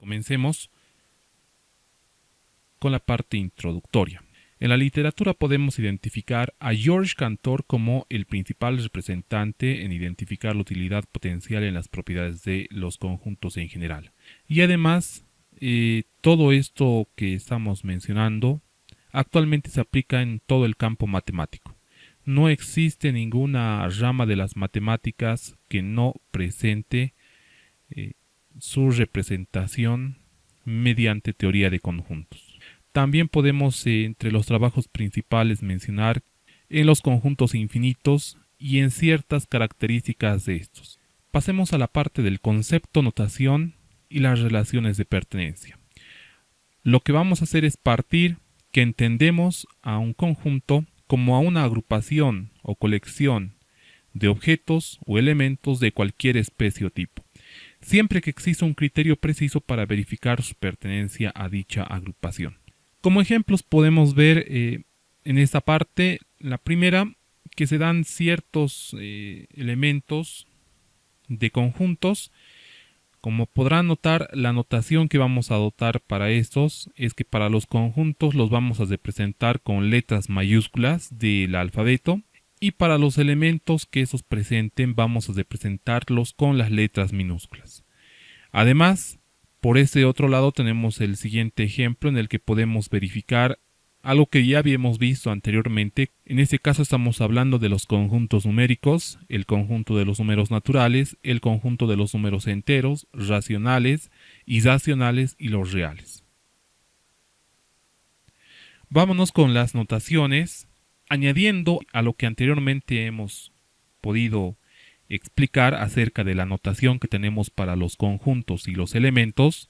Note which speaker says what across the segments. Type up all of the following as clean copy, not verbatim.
Speaker 1: Comencemos con la parte introductoria. En la literatura podemos identificar a Georges Cantor como el principal representante en identificar la utilidad potencial en las propiedades de los conjuntos en general. Y además, todo esto que estamos mencionando actualmente se aplica en todo el campo matemático. No existe ninguna rama de las matemáticas que no presente su representación mediante teoría de conjuntos. También podemos entre los trabajos principales mencionar en los conjuntos infinitos y en ciertas características de estos. Pasemos a la parte del concepto, notación y las relaciones de pertenencia. Lo que vamos a hacer es partir que entendemos a un conjunto como a una agrupación o colección de objetos o elementos de cualquier especie o tipo, siempre que exista un criterio preciso para verificar su pertenencia a dicha agrupación. Como ejemplos podemos ver en esta parte, la primera, que se dan ciertos elementos de conjuntos. Como podrán notar, la notación que vamos a adoptar para estos es que para los conjuntos los vamos a representar con letras mayúsculas del alfabeto, y para los elementos que esos presenten vamos a representarlos con las letras minúsculas. Además, por este otro lado tenemos el siguiente ejemplo en el que podemos verificar algo que ya habíamos visto anteriormente. En este caso estamos hablando de los conjuntos numéricos, el conjunto de los números naturales, el conjunto de los números enteros, racionales, irracionales y los reales. Vámonos con las notaciones, añadiendo a lo que anteriormente hemos podido explicar acerca de la notación que tenemos para los conjuntos y los elementos.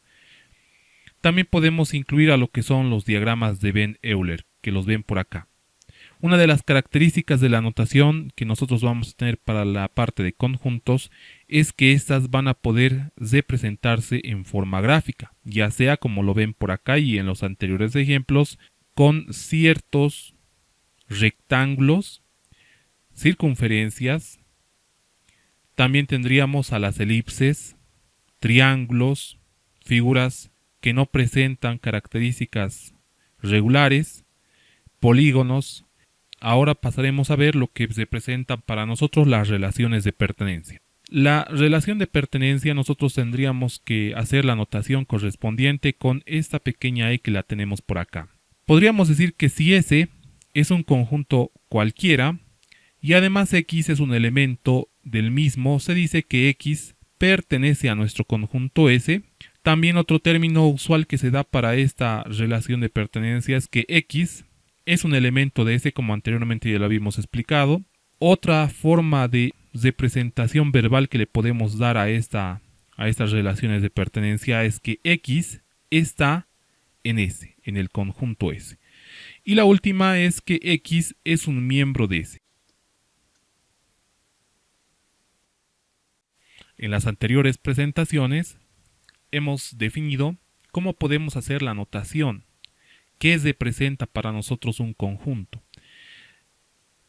Speaker 1: También podemos incluir a lo que son los diagramas de Venn-Euler, que los ven por acá. Una de las características de la notación que nosotros vamos a tener para la parte de conjuntos es que estas van a poder representarse en forma gráfica, ya sea como lo ven por acá y en los anteriores ejemplos, con ciertos rectángulos, circunferencias. También tendríamos a las elipses, triángulos, figuras que no presentan características regulares, polígonos. Ahora pasaremos a ver lo que representan para nosotros las relaciones de pertenencia. La relación de pertenencia nosotros tendríamos que hacer la notación correspondiente con esta pequeña e que la tenemos por acá. Podríamos decir que si S es un conjunto cualquiera y además X es un elemento del mismo, se dice que X pertenece a nuestro conjunto S. También otro término usual que se da para esta relación de pertenencia es que X es un elemento de S, como anteriormente ya lo habíamos explicado. Otra forma de representación verbal que le podemos dar a estas relaciones de pertenencia es que X está en S, en el conjunto S. Y la última es que X es un miembro de S. En las anteriores presentaciones hemos definido cómo podemos hacer la notación, qué representa para nosotros un conjunto,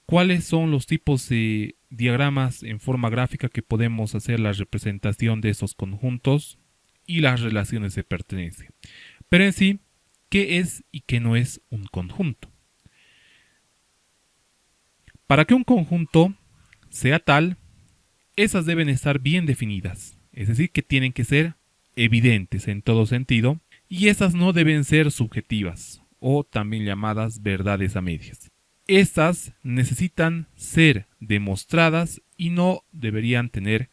Speaker 1: cuáles son los tipos de diagramas en forma gráfica que podemos hacer la representación de esos conjuntos y las relaciones de pertenencia. Pero en sí, ¿qué es y qué no es un conjunto? Para que un conjunto sea tal, esas deben estar bien definidas, es decir, que tienen que ser evidentes en todo sentido, y esas no deben ser subjetivas o también llamadas verdades a medias. Estas necesitan ser demostradas y no deberían tener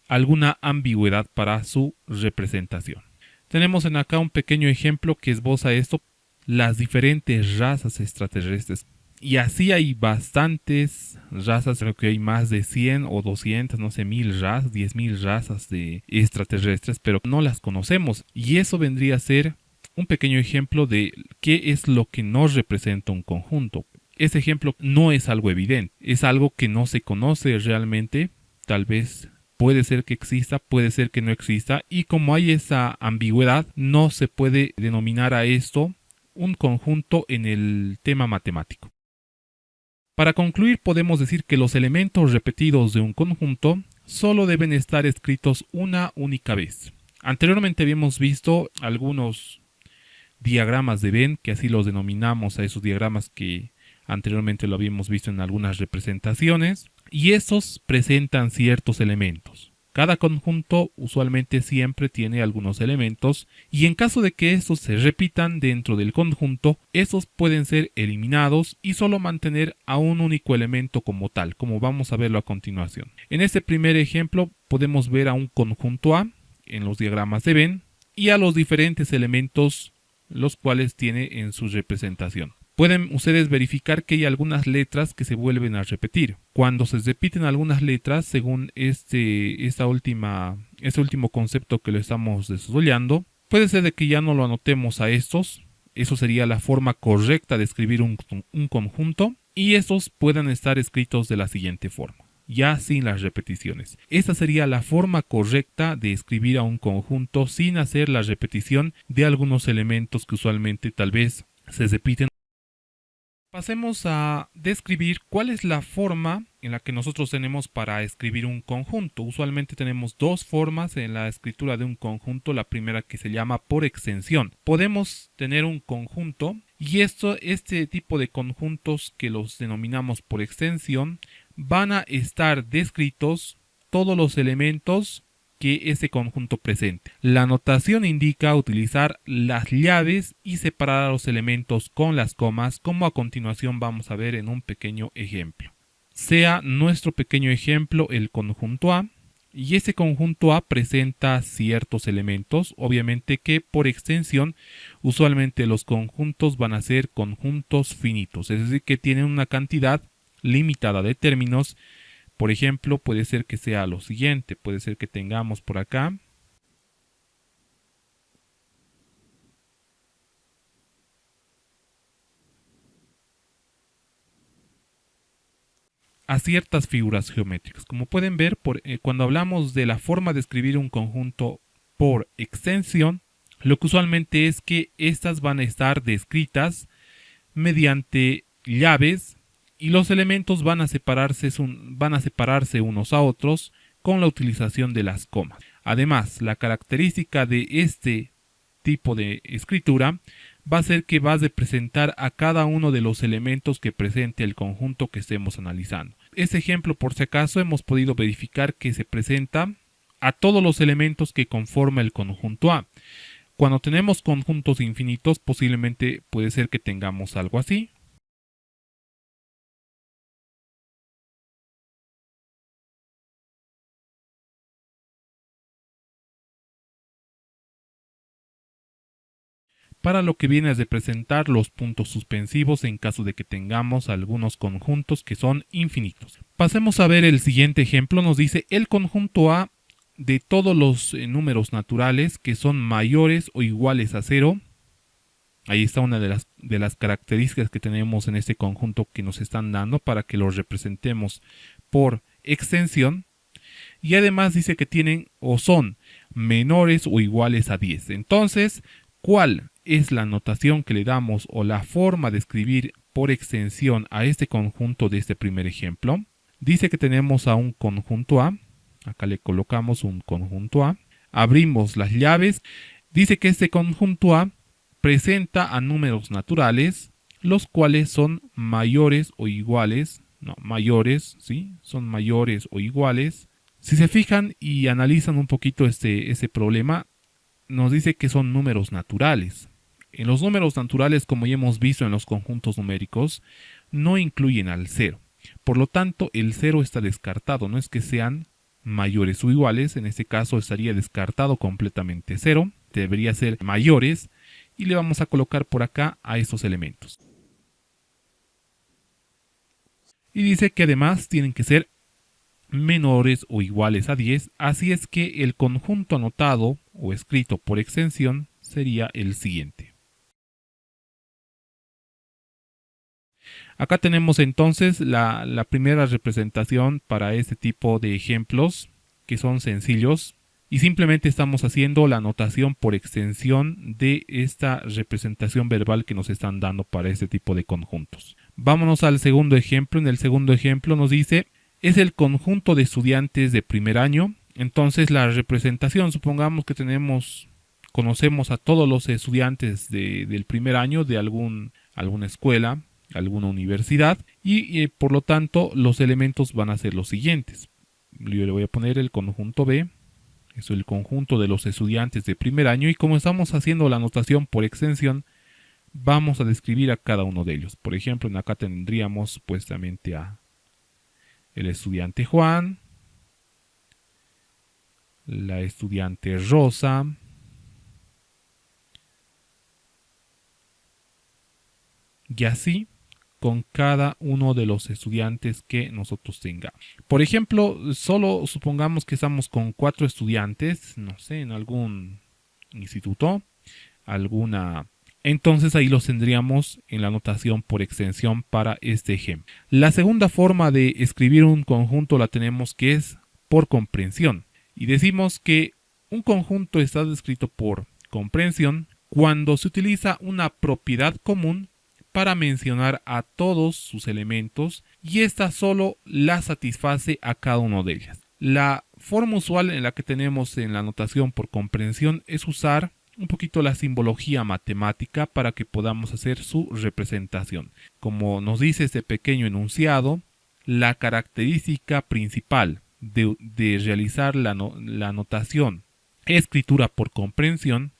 Speaker 1: alguna ambigüedad para su representación. Tenemos en acá un pequeño ejemplo que esboza esto, las diferentes razas extraterrestres. Y así hay bastantes razas, creo que hay más de 100 o 200, no sé, 1000 razas, 10.000 razas de extraterrestres, pero no las conocemos. Y eso vendría a ser un pequeño ejemplo de qué es lo que nos representa un conjunto. Ese ejemplo no es algo evidente, es algo que no se conoce realmente, tal vez puede ser que exista, puede ser que no exista, y como hay esa ambigüedad, no se puede denominar a esto un conjunto en el tema matemático. Para concluir, podemos decir que los elementos repetidos de un conjunto solo deben estar escritos una única vez. Anteriormente habíamos visto algunos diagramas de Venn, que así los denominamos a esos diagramas que anteriormente lo habíamos visto en algunas representaciones, y estos presentan ciertos elementos. Cada conjunto usualmente siempre tiene algunos elementos y en caso de que estos se repitan dentro del conjunto, estos pueden ser eliminados y solo mantener a un único elemento como tal, como vamos a verlo a continuación. En este primer ejemplo podemos ver a un conjunto A en los diagramas de Venn y a los diferentes elementos los cuales tiene en su representación. Pueden ustedes verificar que hay algunas letras que se vuelven a repetir. Cuando se repiten algunas letras, según este último concepto que lo estamos desarrollando, puede ser de que ya no lo anotemos a estos. Eso sería la forma correcta de escribir un conjunto. Y estos puedan estar escritos de la siguiente forma, ya sin las repeticiones. Esta sería la forma correcta de escribir a un conjunto sin hacer la repetición de algunos elementos que usualmente tal vez se repiten. Pasemos a describir cuál es la forma en la que nosotros tenemos para escribir un conjunto. Usualmente tenemos dos formas en la escritura de un conjunto. La primera que se llama por extensión. Podemos tener un conjunto y este tipo de conjuntos que los denominamos por extensión van a estar descritos todos los elementos que ese conjunto presente. La notación indica utilizar las llaves y separar a los elementos con las comas, como a continuación vamos a ver en un pequeño ejemplo. Sea nuestro pequeño ejemplo el conjunto A, y ese conjunto A presenta ciertos elementos, obviamente que por extensión usualmente los conjuntos van a ser conjuntos finitos, es decir, que tienen una cantidad limitada de términos. Por ejemplo, puede ser que sea lo siguiente, puede ser que tengamos por acá a ciertas figuras geométricas. Como pueden ver, cuando hablamos de la forma de escribir un conjunto por extensión, lo que usualmente es que estas van a estar descritas mediante llaves y los elementos van a separarse unos a otros con la utilización de las comas. Además, la característica de este tipo de escritura va a ser que va a representar a cada uno de los elementos que presente el conjunto que estemos analizando. Este ejemplo, por si acaso, hemos podido verificar que se presenta a todos los elementos que conforman el conjunto A. Cuando tenemos conjuntos infinitos, posiblemente puede ser que tengamos algo así. Para lo que viene a representar los puntos suspensivos en caso de que tengamos algunos conjuntos que son infinitos. Pasemos a ver el siguiente ejemplo. Nos dice el conjunto A de todos los números naturales que son mayores o iguales a 0. Ahí está una de las características que tenemos en este conjunto que nos están dando para que los representemos por extensión. Y además dice que tienen o son menores o iguales a 10. Entonces, ¿cuál es la notación que le damos o la forma de escribir por extensión a este conjunto de este primer ejemplo? Dice que tenemos a un conjunto A. Acá le colocamos un conjunto A. Abrimos las llaves. Dice que este conjunto A presenta a números naturales, los cuales son mayores o iguales. No, mayores, ¿sí? Son mayores o iguales. Si se fijan y analizan un poquito ese problema, nos dice que son números naturales. En los números naturales, como ya hemos visto en los conjuntos numéricos, no incluyen al 0. Por lo tanto, el 0 está descartado. No es que sean mayores o iguales. En este caso estaría descartado completamente 0. Debería ser mayores. Y le vamos a colocar por acá a estos elementos. Y dice que además tienen que ser menores o iguales a 10. Así es que el conjunto anotado o escrito por extensión sería el siguiente. Acá tenemos entonces la primera representación para este tipo de ejemplos que son sencillos y simplemente estamos haciendo la anotación por extensión de esta representación verbal que nos están dando para este tipo de conjuntos. Vámonos al segundo ejemplo. En el segundo ejemplo nos dice: es el conjunto de estudiantes de primer año Entonces la representación, supongamos que conocemos a todos los estudiantes del primer año de alguna escuela, alguna universidad, y por lo tanto los elementos van a ser los siguientes. Yo le voy a poner el conjunto B, eso es el conjunto de los estudiantes de primer año, y como estamos haciendo la anotación por extensión, vamos a describir a cada uno de ellos. Por ejemplo, en acá tendríamos supuestamente a el estudiante Juan, la estudiante Rosa, y así con cada uno de los estudiantes que nosotros tengamos. Por ejemplo, solo supongamos que estamos con 4 estudiantes, no sé, en algún instituto, entonces ahí los tendríamos en la anotación por extensión para este ejemplo. La segunda forma de escribir un conjunto la tenemos, que es por comprensión. Y decimos que un conjunto está descrito por comprensión cuando se utiliza una propiedad común para mencionar a todos sus elementos y ésta solo la satisface a cada uno de ellas. La forma usual en la que tenemos en la notación por comprensión es usar un poquito la simbología matemática para que podamos hacer su representación. Como nos dice este pequeño enunciado, la característica principal de realizar la notación escritura por comprensión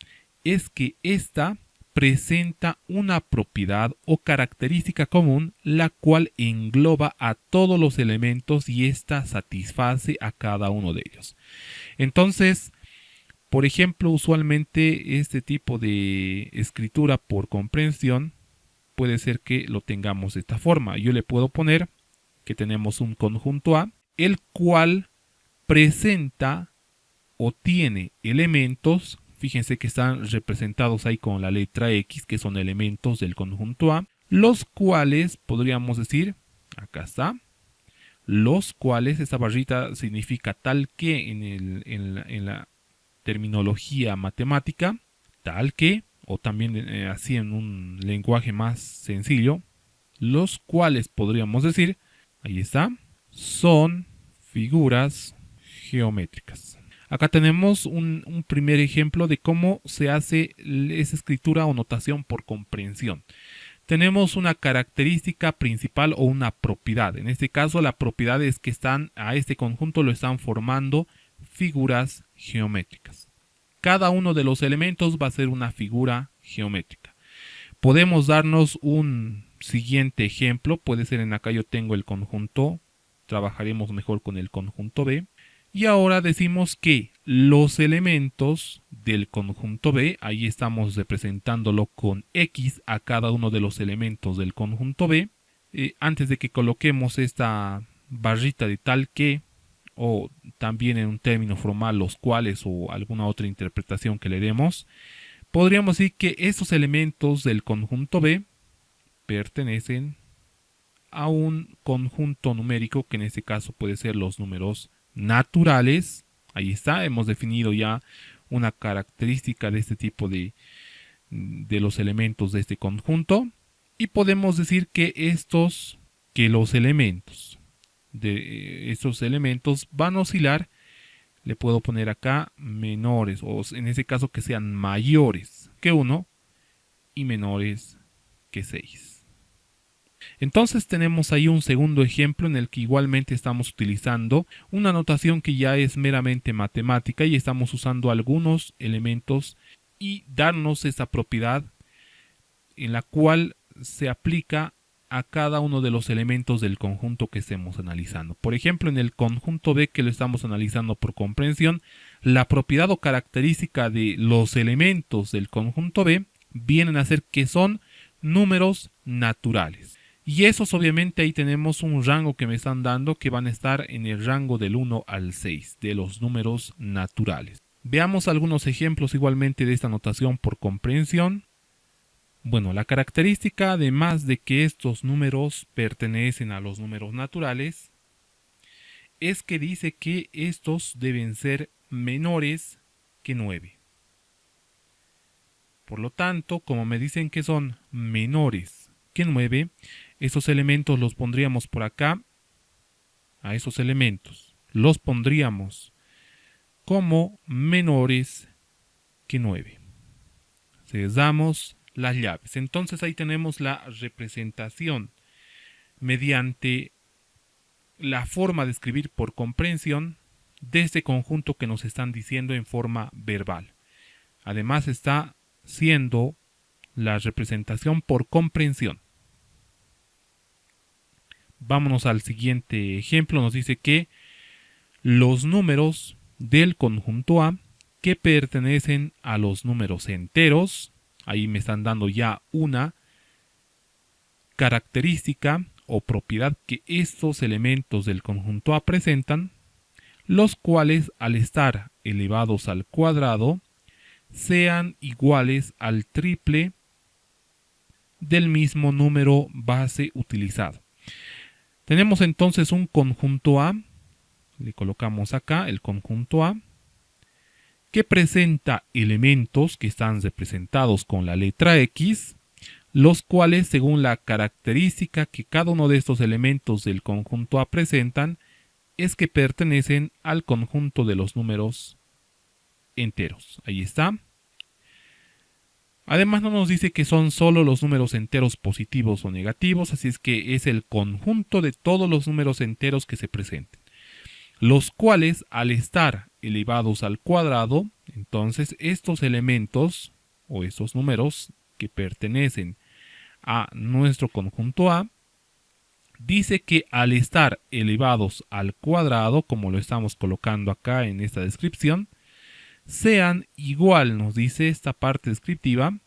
Speaker 1: es que ésta presenta una propiedad o característica común, la cual engloba a todos los elementos y ésta satisface a cada uno de ellos. Entonces, por ejemplo, usualmente este tipo de escritura por comprensión puede ser que lo tengamos de esta forma. Yo le puedo poner que tenemos un conjunto A, el cual presenta o tiene elementos. Fíjense que están representados ahí con la letra X, que son elementos del conjunto A, los cuales podríamos decir, acá está, los cuales, esta barrita significa tal que en la terminología matemática, tal que, o también así en un lenguaje más sencillo, los cuales podríamos decir, ahí está, son figuras geométricas. Acá tenemos un primer ejemplo de cómo se hace esa escritura o notación por comprensión. Tenemos una característica principal o una propiedad. En este caso, la propiedad es que a este conjunto lo están formando figuras geométricas. Cada uno de los elementos va a ser una figura geométrica. Podemos darnos un siguiente ejemplo. Puede ser en acá yo tengo el conjunto. Trabajaremos mejor con el conjunto B. Y ahora decimos que los elementos del conjunto B, ahí estamos representándolo con X a cada uno de los elementos del conjunto B. Antes de que coloquemos esta barrita de tal que, o también en un término formal los cuales o alguna otra interpretación que le demos, podríamos decir que estos elementos del conjunto B pertenecen a un conjunto numérico que en este caso puede ser los números naturales. Ahí está, hemos definido ya una característica de este tipo de los elementos de este conjunto, y podemos decir que los elementos de estos elementos van a oscilar. Le puedo poner acá menores, o en este caso que sean mayores que 1 y menores que 6. Entonces tenemos ahí un segundo ejemplo en el que igualmente estamos utilizando una notación que ya es meramente matemática y estamos usando algunos elementos y darnos esa propiedad en la cual se aplica a cada uno de los elementos del conjunto que estemos analizando. Por ejemplo, en el conjunto B que lo estamos analizando por comprensión, la propiedad o característica de los elementos del conjunto B vienen a ser que son números naturales. Y esos obviamente ahí tenemos un rango que me están dando que van a estar en el rango del 1 al 6 de los números naturales. Veamos algunos ejemplos igualmente de esta notación por comprensión. Bueno, la característica, además de que estos números pertenecen a los números naturales, es que dice que estos deben ser menores que 9. Por lo tanto, como me dicen que son menores que 9, estos elementos los pondríamos por acá. A esos elementos los pondríamos como menores que 9. Cerramos las llaves. Entonces ahí tenemos la representación mediante la forma de escribir por comprensión de este conjunto que nos están diciendo en forma verbal. Además está siendo la representación por comprensión. Vámonos al siguiente ejemplo. Nos dice que los números del conjunto A que pertenecen a los números enteros, ahí me están dando ya una característica o propiedad que estos elementos del conjunto A presentan, los cuales al estar elevados al cuadrado sean iguales al triple del mismo número base utilizado. Tenemos entonces un conjunto A, le colocamos acá el conjunto A, que presenta elementos que están representados con la letra X, los cuales según la característica que cada uno de estos elementos del conjunto A presentan, es que pertenecen al conjunto de los números enteros. Ahí está. Además no nos dice que son solo los números enteros positivos o negativos, así es que es el conjunto de todos los números enteros que se presenten, los cuales al estar elevados al cuadrado, entonces estos elementos o estos números que pertenecen a nuestro conjunto A, dice que al estar elevados al cuadrado, como lo estamos colocando acá en esta descripción, sean igual, nos dice esta parte descriptiva,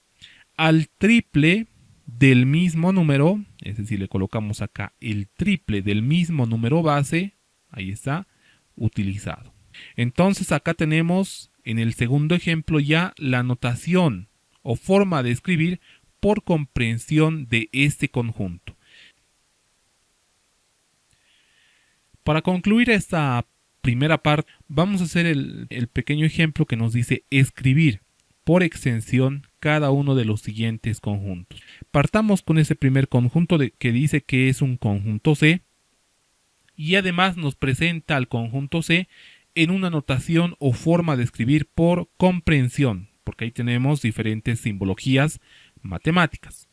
Speaker 1: al triple del mismo número, es decir, le colocamos acá el triple del mismo número base, ahí está, utilizado. Entonces acá tenemos en el segundo ejemplo ya la notación o forma de escribir por comprensión de este conjunto. Para concluir esta primera parte, vamos a hacer el pequeño ejemplo que nos dice escribir por extensión cada uno de los siguientes conjuntos. Partamos con ese primer conjunto que dice que es un conjunto C y además nos presenta al conjunto C en una notación o forma de escribir por comprensión, porque ahí tenemos diferentes simbologías matemáticas.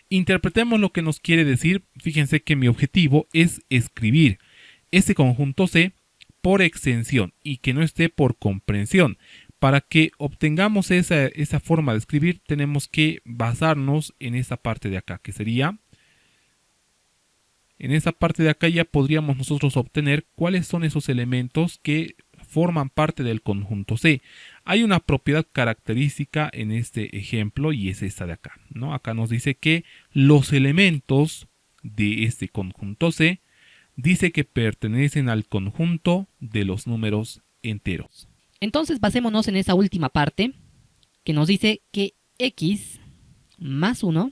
Speaker 1: Interpretemos lo que nos quiere decir. Fíjense que mi objetivo es escribir este conjunto C por extensión y que no esté por comprensión. Para que obtengamos esa forma de escribir tenemos que basarnos en esta parte de acá, que sería, en esa parte de acá ya podríamos nosotros obtener cuáles son esos elementos que forman parte del conjunto C. Hay una propiedad característica en este ejemplo y es esta de acá, ¿no? Acá nos dice que los elementos de este conjunto C dice que pertenecen al conjunto de los números enteros.
Speaker 2: Entonces basémonos en esa última parte que nos dice que x más 1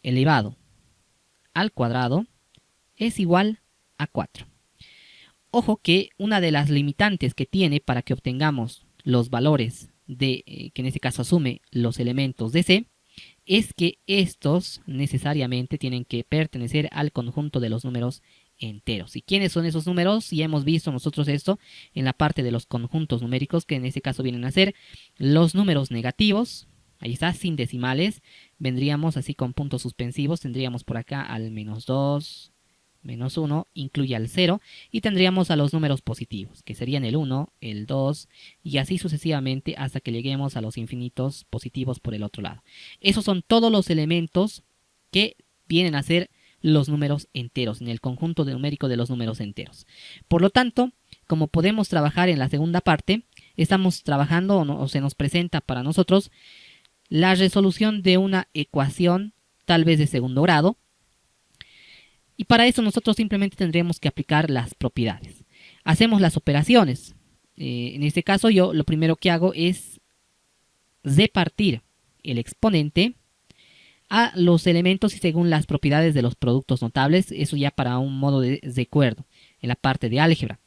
Speaker 2: elevado al cuadrado es igual a 4. Ojo que una de las limitantes que tiene para que obtengamos los valores de, que en este caso asume los elementos de C, es que estos necesariamente tienen que pertenecer al conjunto de los números enteros. ¿Y quiénes son esos números? Ya hemos visto nosotros esto en la parte de los conjuntos numéricos, que en este caso vienen a ser los números negativos. Ahí está, sin decimales. Vendríamos así con puntos suspensivos. Tendríamos por acá al menos 2, menos 1, incluye al 0. Y tendríamos a los números positivos, que serían el 1, el 2, y así sucesivamente hasta que lleguemos a los infinitos positivos por el otro lado. Esos son todos los elementos que vienen a ser los números enteros, en el conjunto numérico de los números enteros. Por lo tanto, como podemos trabajar en la segunda parte, estamos trabajando o se nos presenta para nosotros la resolución de una ecuación tal vez de segundo grado, y para eso nosotros simplemente tendremos que aplicar las propiedades. Hacemos las operaciones. En este caso yo lo primero que hago es repartir el exponente a los elementos y según las propiedades de los productos notables, eso ya para un modo de recuerdo en la parte de álgebra.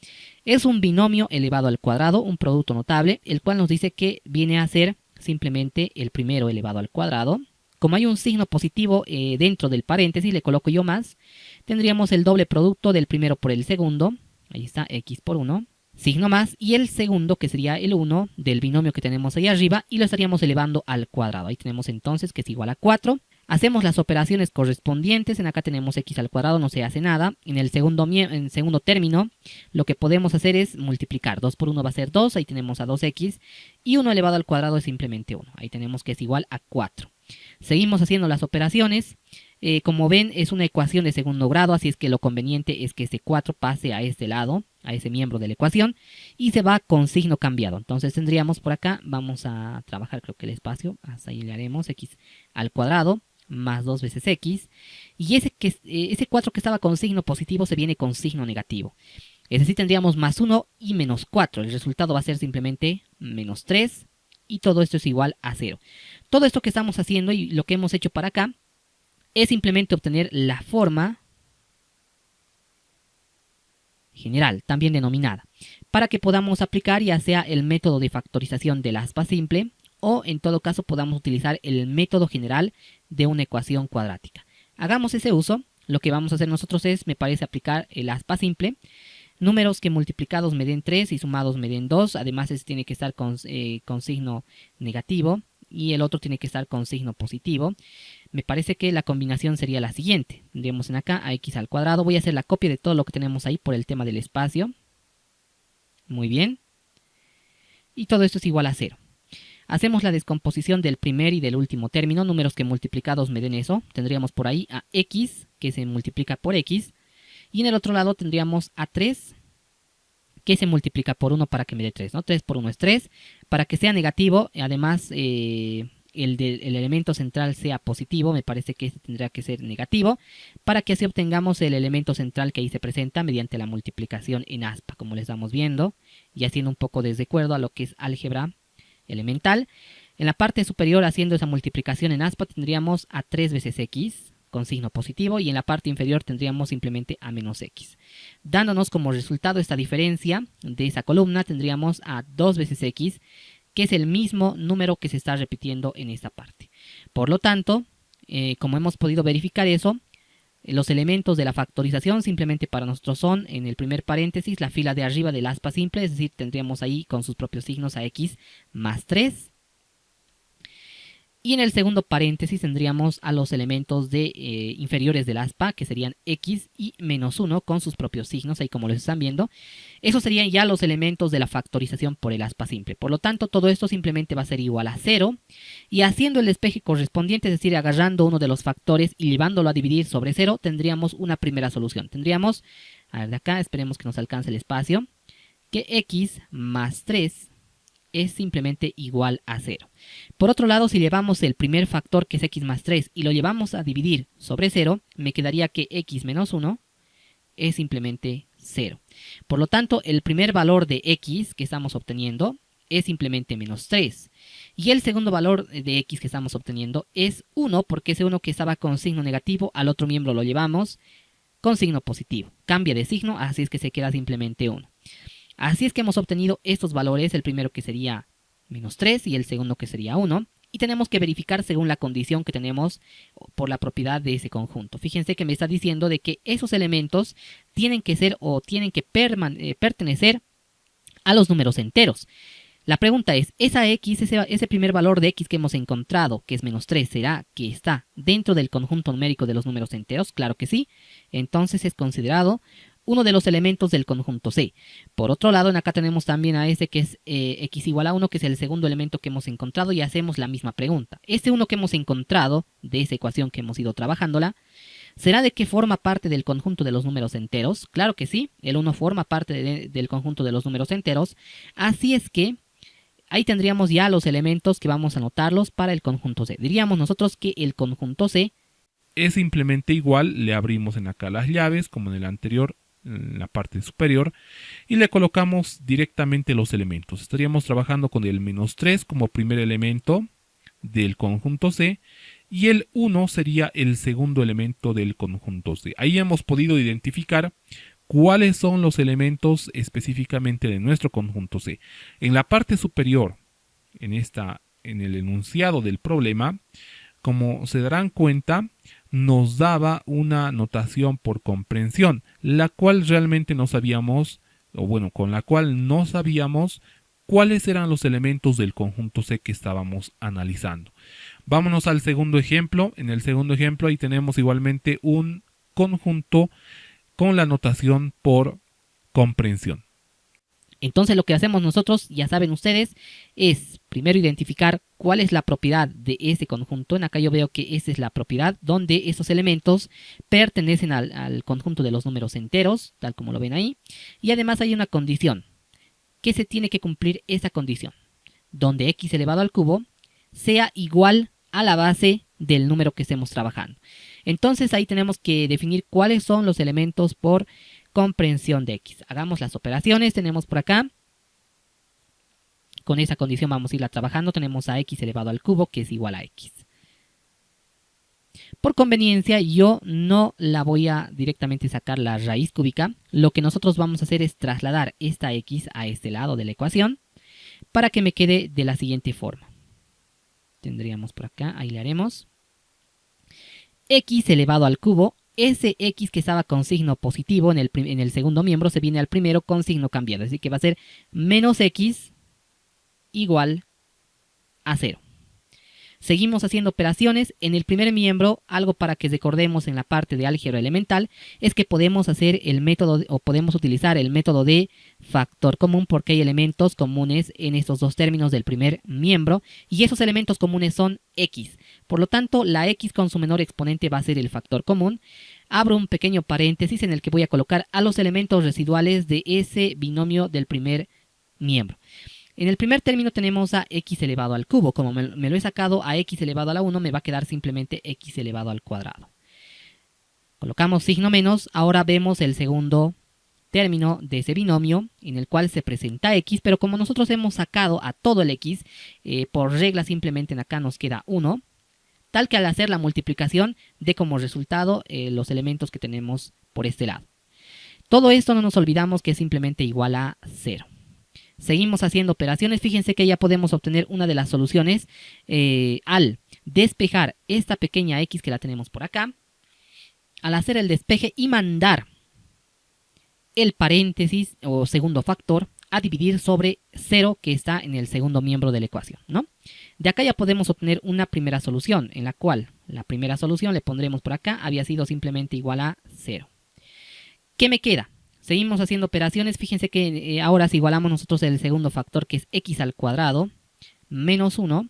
Speaker 2: Es un binomio elevado al cuadrado, un producto notable, el cual nos dice que viene a ser simplemente el primero elevado al cuadrado. Como hay un signo positivo dentro del paréntesis, le coloco yo más, tendríamos el doble producto del primero por el segundo, ahí está, x por 1, signo más, y el segundo, que sería el 1 del binomio que tenemos ahí arriba, y lo estaríamos elevando al cuadrado. Ahí tenemos entonces que es igual a 4. Hacemos las operaciones correspondientes. En acá tenemos x al cuadrado, no se hace nada. En el segundo término, lo que podemos hacer es multiplicar. 2 por 1 va a ser 2, ahí tenemos a 2x, y 1 elevado al cuadrado es simplemente 1. Ahí tenemos que es igual a 4. Seguimos haciendo las operaciones. Como ven, es una ecuación de segundo grado, así es que lo conveniente es que ese 4 pase a este lado, a ese miembro de la ecuación, y se va con signo cambiado. Entonces tendríamos por acá, vamos a trabajar creo que el espacio, hasta ahí le haremos x al cuadrado más 2 veces x, y ese 4 que estaba con signo positivo se viene con signo negativo. Es decir, tendríamos más 1 y menos 4. El resultado va a ser simplemente menos 3, y todo esto es igual a 0. Todo esto que estamos haciendo y lo que hemos hecho para acá es simplemente obtener la forma general, también denominada, para que podamos aplicar ya sea el método de factorización del aspa simple o en todo caso podamos utilizar el método general de una ecuación cuadrática. Hagamos ese uso. Lo que vamos a hacer nosotros es, me parece, aplicar el aspa simple. Números que multiplicados me den 3 y sumados me den 2. Además, ese tiene que estar con signo negativo y el otro tiene que estar con signo positivo. Me parece que la combinación sería la siguiente. Tendríamos en acá a x al cuadrado. Voy a hacer la copia de todo lo que tenemos ahí por el tema del espacio. Muy bien. Y todo esto es igual a 0. Hacemos la descomposición del primer y del último término. Números que multiplicados me den eso. Tendríamos por ahí a x, que se multiplica por x. Y en el otro lado tendríamos a 3, que se multiplica por 1 para que me dé 3, ¿no? 3 por 1 es 3. Para que sea negativo, además el elemento central sea positivo, me parece que este tendría que ser negativo, para que así obtengamos el elemento central que ahí se presenta mediante la multiplicación en aspa, como le estamos viendo, y haciendo un poco de acuerdo a lo que es álgebra elemental. En la parte superior, haciendo esa multiplicación en aspa, tendríamos a 3 veces x, con signo positivo, y en la parte inferior tendríamos simplemente a menos x. Dándonos como resultado esta diferencia de esa columna, tendríamos a 2 veces x, que es el mismo número que se está repitiendo en esta parte. Por lo tanto, como hemos podido verificar eso, los elementos de la factorización simplemente para nosotros son, en el primer paréntesis, la fila de arriba del aspa simple, es decir, tendríamos ahí con sus propios signos a x más 3. Y en el segundo paréntesis tendríamos a los elementos inferiores del aspa, que serían x y menos 1 con sus propios signos, ahí como los están viendo. Esos serían ya los elementos de la factorización por el aspa simple. Por lo tanto, todo esto simplemente va a ser igual a 0. Y haciendo el despeje correspondiente, es decir, agarrando uno de los factores y llevándolo a dividir sobre 0, tendríamos una primera solución. Tendríamos, a ver de acá, esperemos que nos alcance el espacio, que x más 3 es simplemente igual a 0. Por otro lado, si llevamos el primer factor, que es x más 3, y lo llevamos a dividir sobre 0, me quedaría que x menos 1 es simplemente 0. Por lo tanto, el primer valor de x que estamos obteniendo es simplemente menos 3. Y el segundo valor de x que estamos obteniendo es 1, porque ese 1 que estaba con signo negativo, al otro miembro lo llevamos con signo positivo. Cambia de signo, así es que se queda simplemente 1. Así es que hemos obtenido estos valores, el primero que sería menos 3 y el segundo que sería 1. Y tenemos que verificar según la condición que tenemos por la propiedad de ese conjunto. Fíjense que me está diciendo de que esos elementos tienen que ser o tienen que pertenecer a los números enteros. La pregunta es, ¿esa x, ese primer valor de x que hemos encontrado, que es menos 3, será que está dentro del conjunto numérico de los números enteros? Claro que sí. Entonces es considerado uno de los elementos del conjunto C. Por otro lado, en acá tenemos también a ese que es x igual a 1, que es el segundo elemento que hemos encontrado, y hacemos la misma pregunta. Este 1 que hemos encontrado de esa ecuación que hemos ido trabajándola, ¿será de que forma parte del conjunto de los números enteros? Claro que sí, el 1 forma parte del conjunto de los números enteros. Así es que ahí tendríamos ya los elementos que vamos a anotarlos para el conjunto C. Diríamos nosotros que el conjunto C
Speaker 1: es simplemente igual, le abrimos en acá las llaves como en el anterior, en la parte superior, y le colocamos directamente los elementos. Estaríamos trabajando con el menos 3 como primer elemento del conjunto C, y el 1 sería el segundo elemento del conjunto C. Ahí hemos podido identificar cuáles son los elementos específicamente de nuestro conjunto C. En la parte superior, en el enunciado del problema, como se darán cuenta, nos daba una notación por comprensión, la cual realmente no sabíamos o bueno, con la cual no sabíamos cuáles eran los elementos del conjunto C que estábamos analizando. Vámonos al segundo ejemplo. En el segundo ejemplo ahí tenemos igualmente un conjunto con la notación por comprensión.
Speaker 2: Entonces lo que hacemos nosotros, ya saben ustedes, es primero identificar cuál es la propiedad de ese conjunto. En acá yo veo que esa es la propiedad donde esos elementos pertenecen al conjunto de los números enteros, tal como lo ven ahí. Y además hay una condición, que se tiene que cumplir esa condición, donde x elevado al cubo sea igual a la base del número que estemos trabajando. Entonces ahí tenemos que definir cuáles son los elementos por comprensión de x. Hagamos las operaciones. Tenemos por acá, con esa condición vamos a irla trabajando. Tenemos a x elevado al cubo, que es igual a x. Por conveniencia, yo no la voy a directamente sacar la raíz cúbica. Lo que nosotros vamos a hacer es trasladar esta x a este lado de la ecuación para que me quede de la siguiente forma. Tendríamos por acá, ahí le haremos x elevado al cubo. Ese x que estaba con signo positivo en el segundo miembro se viene al primero con signo cambiado. Así que va a ser menos x igual a 0. Seguimos haciendo operaciones. En el primer miembro, algo para que recordemos en la parte de álgebra elemental, es que podemos hacer el método, o podemos utilizar el método de factor común, porque hay elementos comunes en estos dos términos del primer miembro, y esos elementos comunes son x. Por lo tanto, la x con su menor exponente va a ser el factor común. Abro un pequeño paréntesis en el que voy a colocar a los elementos residuales de ese binomio del primer miembro. En el primer término tenemos a x elevado al cubo. Como me lo he sacado a x elevado a la 1, me va a quedar simplemente x elevado al cuadrado. Colocamos signo menos. Ahora vemos el segundo término de ese binomio en el cual se presenta x, pero como nosotros hemos sacado a todo el x, por regla simplemente en acá nos queda 1, tal que al hacer la multiplicación dé como resultado los elementos que tenemos por este lado. Todo esto no nos olvidamos que es simplemente igual a 0. Seguimos haciendo operaciones. Fíjense que ya podemos obtener una de las soluciones al despejar esta pequeña x que la tenemos por acá. Al hacer el despeje y mandar el paréntesis o segundo factor a dividir sobre 0 que está en el segundo miembro de la ecuación, ¿no? De acá ya podemos obtener una primera solución, en la cual la primera solución le pondremos por acá, había sido simplemente igual a 0. ¿Qué me queda? Seguimos haciendo operaciones. Fíjense que ahora si igualamos nosotros el segundo factor, que es x al cuadrado menos 1,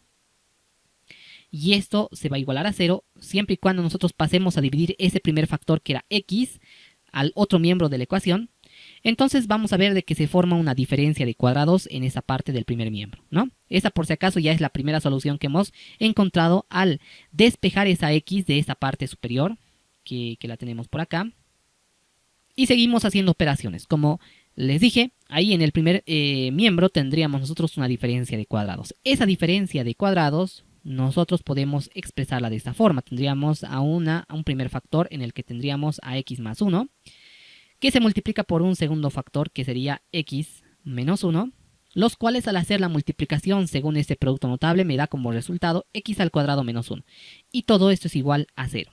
Speaker 2: y esto se va a igualar a 0 siempre y cuando nosotros pasemos a dividir ese primer factor que era x al otro miembro de la ecuación. Entonces vamos a ver de que se forma una diferencia de cuadrados en esa parte del primer miembro, ¿no? Esa por si acaso ya es la primera solución que hemos encontrado al despejar esa x de esa parte superior que la tenemos por acá. Y seguimos haciendo operaciones. Como les dije, ahí en el primer miembro tendríamos nosotros una diferencia de cuadrados. Esa diferencia de cuadrados nosotros podemos expresarla de esta forma. Tendríamos a un primer factor en el que tendríamos a x más 1, que se multiplica por un segundo factor que sería x menos 1, los cuales al hacer la multiplicación según este producto notable me da como resultado x al cuadrado menos 1. Y todo esto es igual a 0.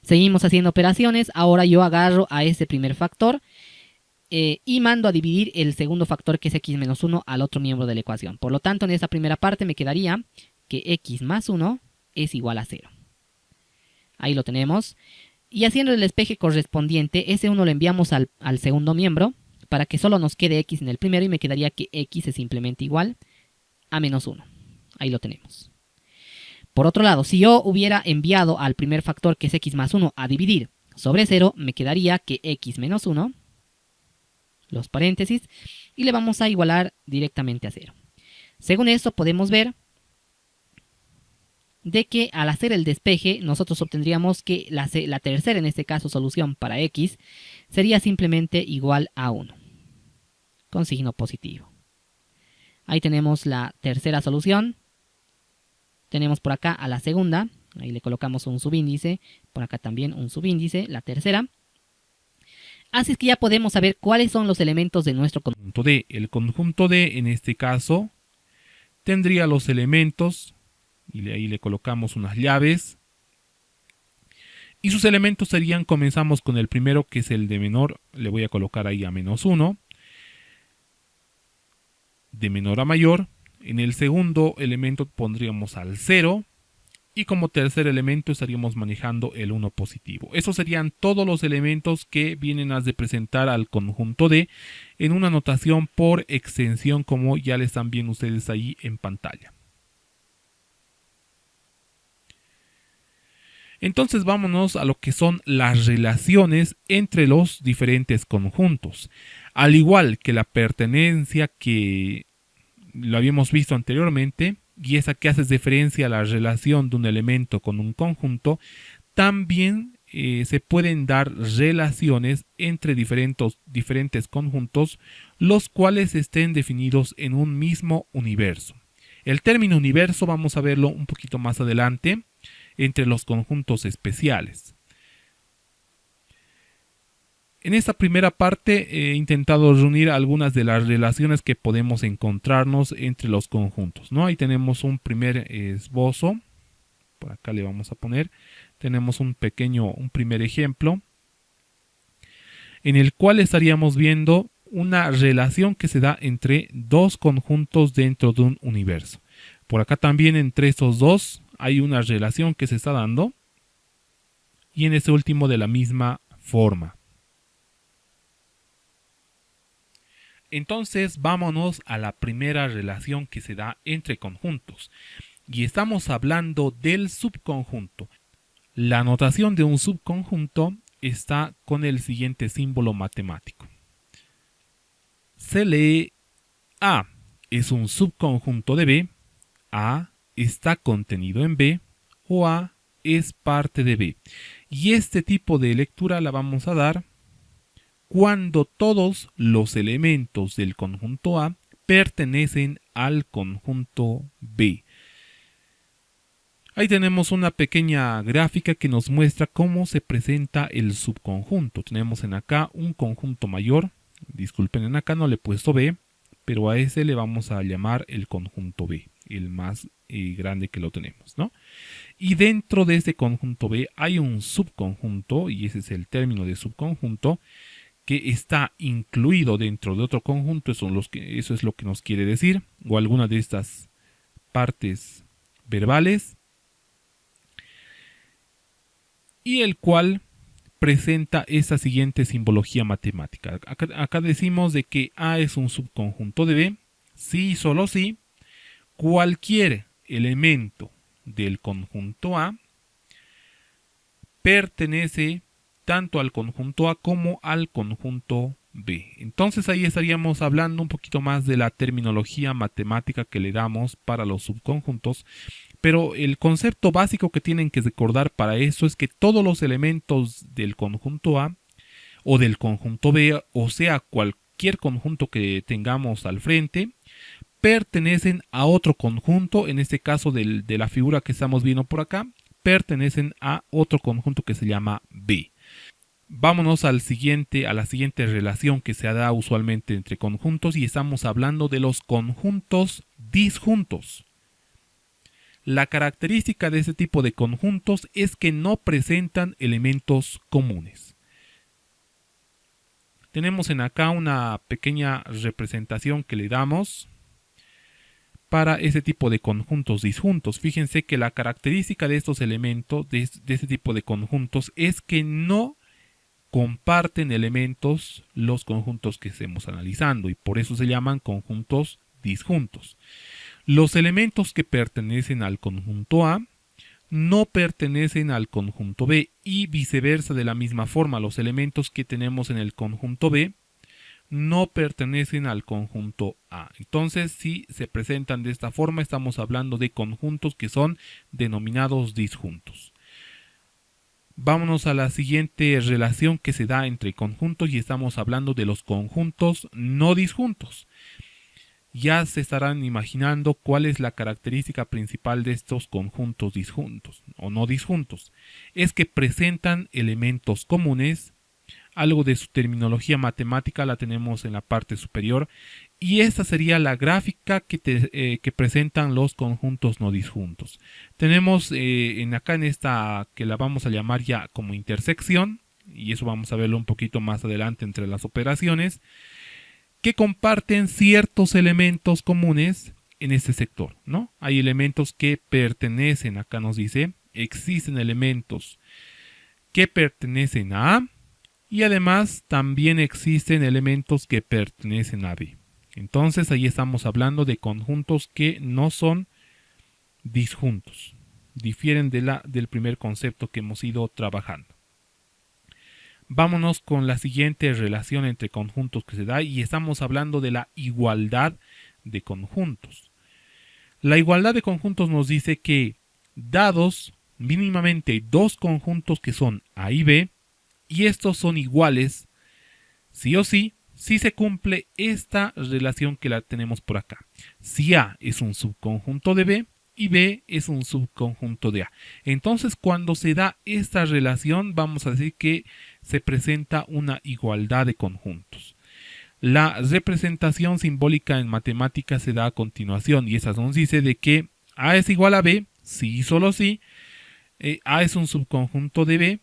Speaker 2: Seguimos haciendo operaciones. Ahora yo agarro a ese primer factor y mando a dividir el segundo factor, que es x menos 1, al otro miembro de la ecuación. Por lo tanto, en esa primera parte me quedaría que x más 1 es igual a 0. Ahí lo tenemos. Y haciendo el despeje correspondiente, ese 1 lo enviamos al segundo miembro para que solo nos quede x en el primero, y me quedaría que x es simplemente igual a menos 1. Ahí lo tenemos. Por otro lado, si yo hubiera enviado al primer factor, que es x más 1, a dividir sobre 0, me quedaría que x menos 1, los paréntesis, y le vamos a igualar directamente a 0. Según esto podemos ver de que al hacer el despeje nosotros obtendríamos que la tercera, en este caso, solución para x sería simplemente igual a 1, con signo positivo. Ahí tenemos la tercera solución. Tenemos por acá a la segunda, ahí le colocamos un subíndice, por acá también un subíndice, la tercera. Así es que ya podemos saber cuáles son los elementos de nuestro conjunto D.
Speaker 1: El conjunto D, en este caso, tendría los elementos, y ahí le colocamos unas llaves. Y sus elementos serían, comenzamos con el primero, que es el de menor, le voy a colocar ahí a menos 1. de menor a mayor. En el segundo elemento pondríamos al 0. Y como tercer elemento estaríamos manejando el 1 positivo. Esos serían todos los elementos que vienen a representar al conjunto D en una notación por extensión, como ya le están viendo ustedes ahí en pantalla. Entonces vámonos a lo que son las relaciones entre los diferentes conjuntos. Al igual que la pertenencia que lo habíamos visto anteriormente, y esa que hace referencia a la relación de un elemento con un conjunto, también se pueden dar relaciones entre diferentes conjuntos, los cuales estén definidos en un mismo universo. El término universo vamos a verlo un poquito más adelante entre los conjuntos especiales. En esta primera parte he intentado reunir algunas de las relaciones que podemos encontrarnos entre los conjuntos, ¿no? Ahí tenemos un primer esbozo, por acá le vamos a poner, tenemos un primer ejemplo, en el cual estaríamos viendo una relación que se da entre dos conjuntos dentro de un universo. Por acá también entre estos dos hay una relación que se está dando, y en este último de la misma forma. Entonces vámonos a la primera relación que se da entre conjuntos. Y estamos hablando del subconjunto. La notación de un subconjunto está con el siguiente símbolo matemático. Se lee A es un subconjunto de B, A está contenido en B o A es parte de B. Y este tipo de lectura la vamos a dar cuando todos los elementos del conjunto A pertenecen al conjunto B. Ahí tenemos una pequeña gráfica que nos muestra cómo se presenta el subconjunto. Tenemos en acá un conjunto mayor, disculpen, en acá no le he puesto B, pero a ese le vamos a llamar el conjunto B, el más grande que lo tenemos, ¿no? Y dentro de este conjunto B hay un subconjunto, y ese es el término de subconjunto, que está incluido dentro de otro conjunto. Eso es lo que nos quiere decir, o alguna de estas partes verbales, y el cual presenta esa siguiente simbología matemática. Acá decimos de que A es un subconjunto de B, si y solo si cualquier elemento del conjunto A pertenece tanto al conjunto A como al conjunto B. Entonces ahí estaríamos hablando un poquito más de la terminología matemática que le damos para los subconjuntos, pero el concepto básico que tienen que recordar para eso es que todos los elementos del conjunto A o del conjunto B, o sea, cualquier conjunto que tengamos al frente, pertenecen a otro conjunto. En este caso de la figura que estamos viendo por acá, pertenecen a otro conjunto que se llama B. Vámonos a la siguiente relación que se da usualmente entre conjuntos, y estamos hablando de los conjuntos disjuntos. La característica de este tipo de conjuntos es que no presentan elementos comunes. Tenemos en acá una pequeña representación que le damos para ese tipo de conjuntos disjuntos. Fíjense que la característica de estos elementos, de este tipo de conjuntos, es que no comparten elementos los conjuntos que estemos analizando, y por eso se llaman conjuntos disjuntos. Los elementos que pertenecen al conjunto A no pertenecen al conjunto B, y viceversa. De la misma forma, los elementos que tenemos en el conjunto B no pertenecen al conjunto A. Entonces, si se presentan de esta forma, estamos hablando de conjuntos que son denominados disjuntos. Vámonos a la siguiente relación que se da entre conjuntos, y estamos hablando de los conjuntos no disjuntos. Ya se estarán imaginando cuál es la característica principal de estos conjuntos disjuntos o no disjuntos. Es que presentan elementos comunes. Algo de su terminología matemática la tenemos en la parte superior, y esta sería la gráfica que presentan los conjuntos no disjuntos. Tenemos acá en esta, que la vamos a llamar ya como intersección, y eso vamos a verlo un poquito más adelante entre las operaciones. que comparten ciertos elementos comunes en este sector, ¿no? Hay elementos que pertenecen, acá nos dice, existen elementos que pertenecen a A y además también existen elementos que pertenecen a B. Entonces ahí estamos hablando de conjuntos que no son disjuntos, difieren del primer concepto que hemos ido trabajando. Vámonos con la siguiente relación entre conjuntos que se da y estamos hablando de la igualdad de conjuntos. La igualdad de conjuntos nos dice que dados mínimamente dos conjuntos que son A y B y estos son iguales, sí o sí, si se cumple esta relación que la tenemos por acá. Si A es un subconjunto de B y B es un subconjunto de A. Entonces, cuando se da esta relación, vamos a decir que se presenta una igualdad de conjuntos. La representación simbólica en matemáticas se da a continuación y esa nos dice de que A es igual a B, sí y solo sí, A es un subconjunto de B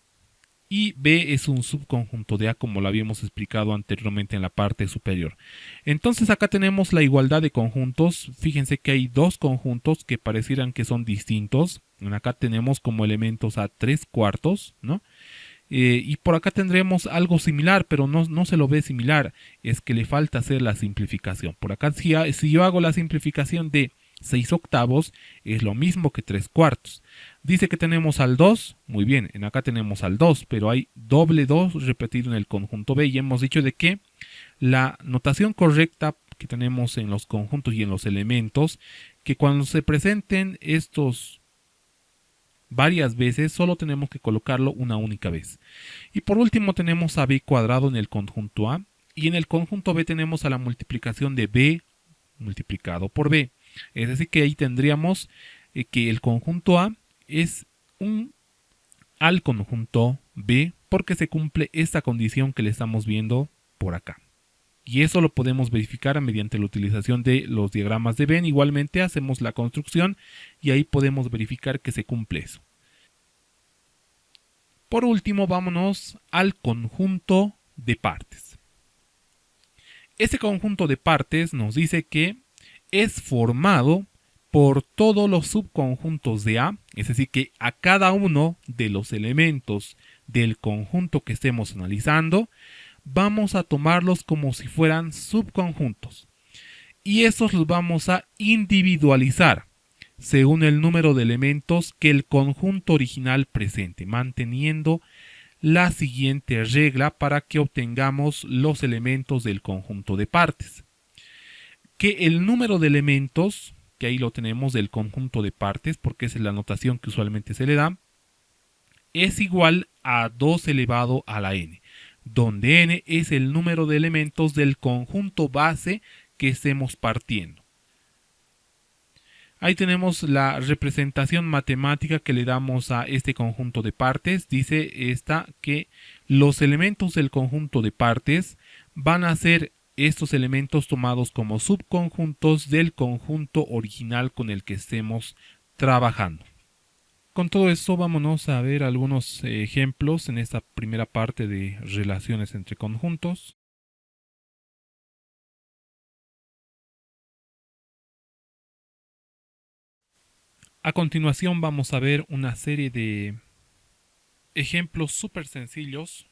Speaker 1: y B es un subconjunto de A, como lo habíamos explicado anteriormente en la parte superior. Entonces acá tenemos la igualdad de conjuntos. Fíjense que hay dos conjuntos que parecieran que son distintos. Acá tenemos como elementos a 3/4, ¿no? Y por acá tendremos algo similar, pero no se lo ve similar. Es que le falta hacer la simplificación. Por acá si yo hago la simplificación de 6/8 es lo mismo que 3/4. Dice que tenemos al 2, muy bien, en acá tenemos al 2, pero hay doble 2 repetido en el conjunto B y hemos dicho de que la notación correcta que tenemos en los conjuntos y en los elementos, que cuando se presenten estos varias veces, solo tenemos que colocarlo una única vez. Y por último tenemos a B cuadrado en el conjunto A y en el conjunto B tenemos a la multiplicación de B multiplicado por B. Es decir, que ahí tendríamos que el conjunto A es un al conjunto B porque se cumple esta condición que le estamos viendo por acá. Y eso lo podemos verificar mediante la utilización de los diagramas de Venn. Igualmente hacemos la construcción y ahí podemos verificar que se cumple eso. Por último, vámonos al conjunto de partes. Este conjunto de partes nos dice que es formado por todos los subconjuntos de A, es decir, que a cada uno de los elementos del conjunto que estemos analizando, vamos a tomarlos como si fueran subconjuntos. Y esos los vamos a individualizar según el número de elementos que el conjunto original presente, manteniendo la siguiente regla para que obtengamos los elementos del conjunto de partes. Que el número de elementos, que ahí lo tenemos del conjunto de partes, porque esa es la notación que usualmente se le da, es igual a 2 elevado a la n, donde n es el número de elementos del conjunto base que estemos partiendo. Ahí tenemos la representación matemática que le damos a este conjunto de partes. Dice esta que los elementos del conjunto de partes van a ser estos elementos tomados como subconjuntos del conjunto original con el que estemos trabajando. Con todo esto vámonos a ver algunos ejemplos en esta primera parte de relaciones entre conjuntos. A continuación vamos a ver una serie de ejemplos súper sencillos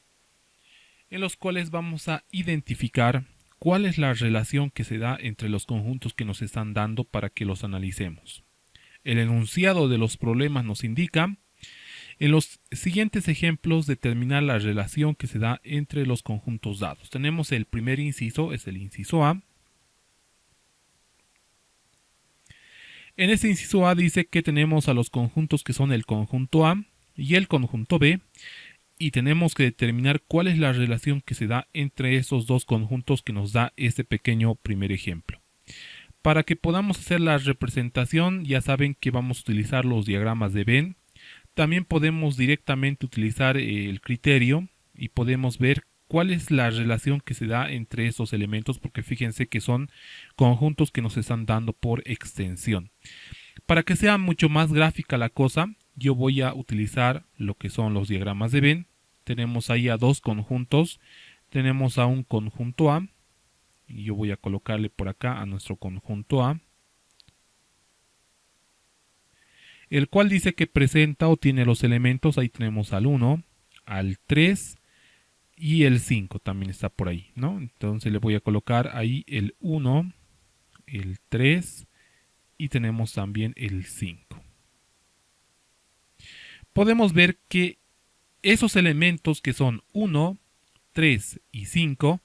Speaker 1: en los cuales vamos a identificar cuál es la relación que se da entre los conjuntos que nos están dando para que los analicemos. El enunciado de los problemas nos indica en los siguientes ejemplos determinar la relación que se da entre los conjuntos dados. Tenemos el primer inciso, es el inciso A. En este inciso A dice que tenemos a los conjuntos que son el conjunto A y el conjunto B y tenemos que determinar cuál es la relación que se da entre esos dos conjuntos que nos da este pequeño primer ejemplo. Para que podamos hacer la representación ya saben que vamos a utilizar los diagramas de Venn. También podemos directamente utilizar el criterio y podemos ver cuál es la relación que se da entre estos elementos porque fíjense que son conjuntos que nos están dando por extensión. Para que sea mucho más gráfica la cosa, yo voy a utilizar lo que son los diagramas de Venn. Tenemos ahí a dos conjuntos. Tenemos a un conjunto A Y yo voy a colocarle por acá a nuestro conjunto A, el cual dice que presenta o tiene los elementos, ahí tenemos al 1, al 3 y el 5 también está por ahí, ¿no? Entonces le voy a colocar ahí el 1, el 3 y tenemos también el 5. Podemos ver que esos elementos que son 1, 3 y 5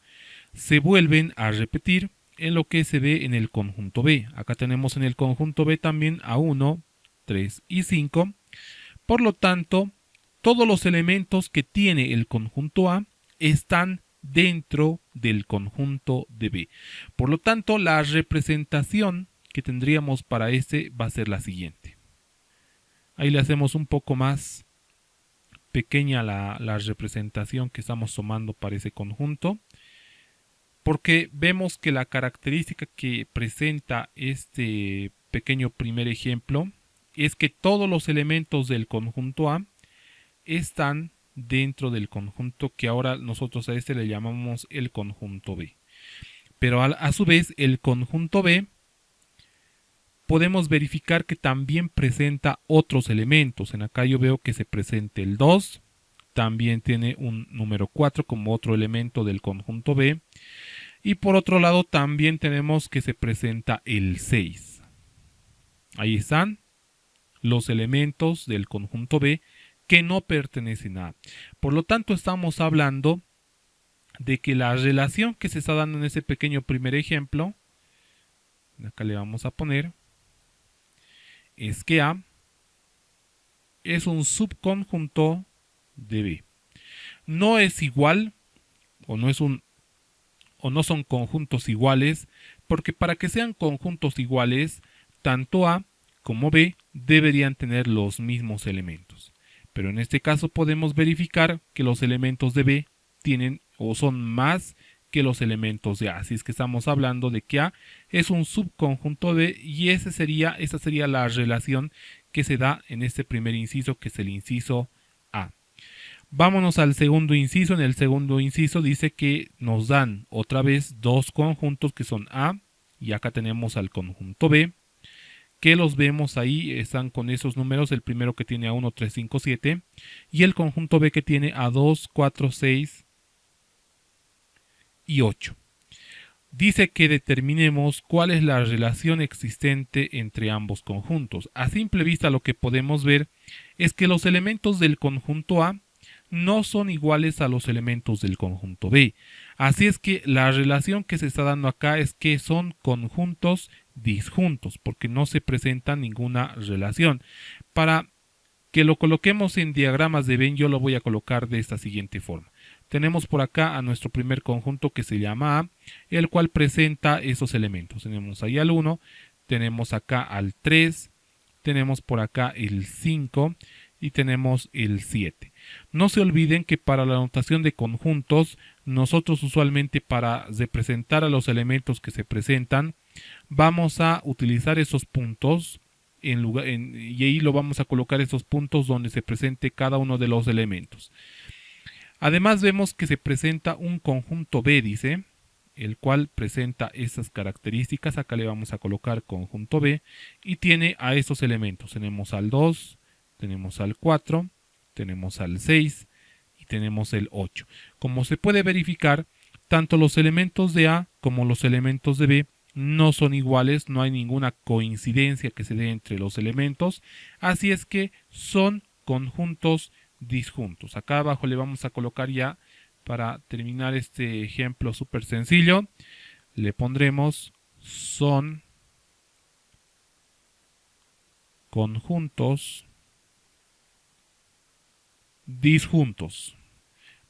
Speaker 1: se vuelven a repetir en lo que se ve en el conjunto B. Acá tenemos en el conjunto B también a 1, 3 y 5. Por lo tanto, todos los elementos que tiene el conjunto A están dentro del conjunto de B. Por lo tanto, la representación que tendríamos para este va a ser la siguiente. Ahí le hacemos un poco más pequeña la representación que estamos tomando para ese conjunto, porque vemos que la característica que presenta este pequeño primer ejemplo es que todos los elementos del conjunto A están dentro del conjunto que ahora nosotros a este le llamamos el conjunto B. Pero a su vez el conjunto B podemos verificar que también presenta otros elementos. En acá yo veo que se presenta el 2, también tiene un número 4 como otro elemento del conjunto B. Y por otro lado también tenemos que se presenta el 6. Ahí están los elementos del conjunto B que no pertenecen a A. Por lo tanto estamos hablando de que la relación que se está dando en ese pequeño primer ejemplo, acá le vamos a poner, es que A es un subconjunto de B. No es igual o no son conjuntos iguales, porque para que sean conjuntos iguales, tanto A como B deberían tener los mismos elementos. Pero en este caso podemos verificar que los elementos de B tienen o son más que los elementos de A. Así es que estamos hablando de que A es un subconjunto B y esa sería la relación que se da en este primer inciso, que es el inciso A. Vámonos al segundo inciso. En el segundo inciso dice que nos dan otra vez dos conjuntos que son A y acá tenemos al conjunto B, que los vemos ahí, están con esos números, el primero que tiene a 1, 3, 5, 7 y el conjunto B que tiene a 2, 4, 6 y 8. Dice que determinemos cuál es la relación existente entre ambos conjuntos. A simple vista lo que podemos ver es que los elementos del conjunto A no son iguales a los elementos del conjunto B. Así es que la relación que se está dando acá es que son conjuntos disjuntos, porque no se presenta ninguna relación. Para que lo coloquemos en diagramas de Venn, yo lo voy a colocar de esta siguiente forma. Tenemos por acá a nuestro primer conjunto que se llama A, el cual presenta esos elementos. Tenemos ahí al 1, tenemos acá al 3, tenemos por acá el 5 y tenemos el 7. No se olviden que para la notación de conjuntos, nosotros usualmente para representar a los elementos que se presentan, vamos a utilizar esos puntos y ahí lo vamos a colocar esos puntos donde se presente cada uno de los elementos. Además vemos que se presenta un conjunto B, dice, el cual presenta esas características. Acá le vamos a colocar conjunto B y tiene a estos elementos. Tenemos al 2, tenemos al 4, tenemos al 6 y tenemos el 8. Como se puede verificar, tanto los elementos de A como los elementos de B no son iguales, no hay ninguna coincidencia que se dé entre los elementos, así es que son conjuntos disjuntos. Acá abajo le vamos a colocar ya, para terminar este ejemplo súper sencillo, le pondremos son conjuntos disjuntos.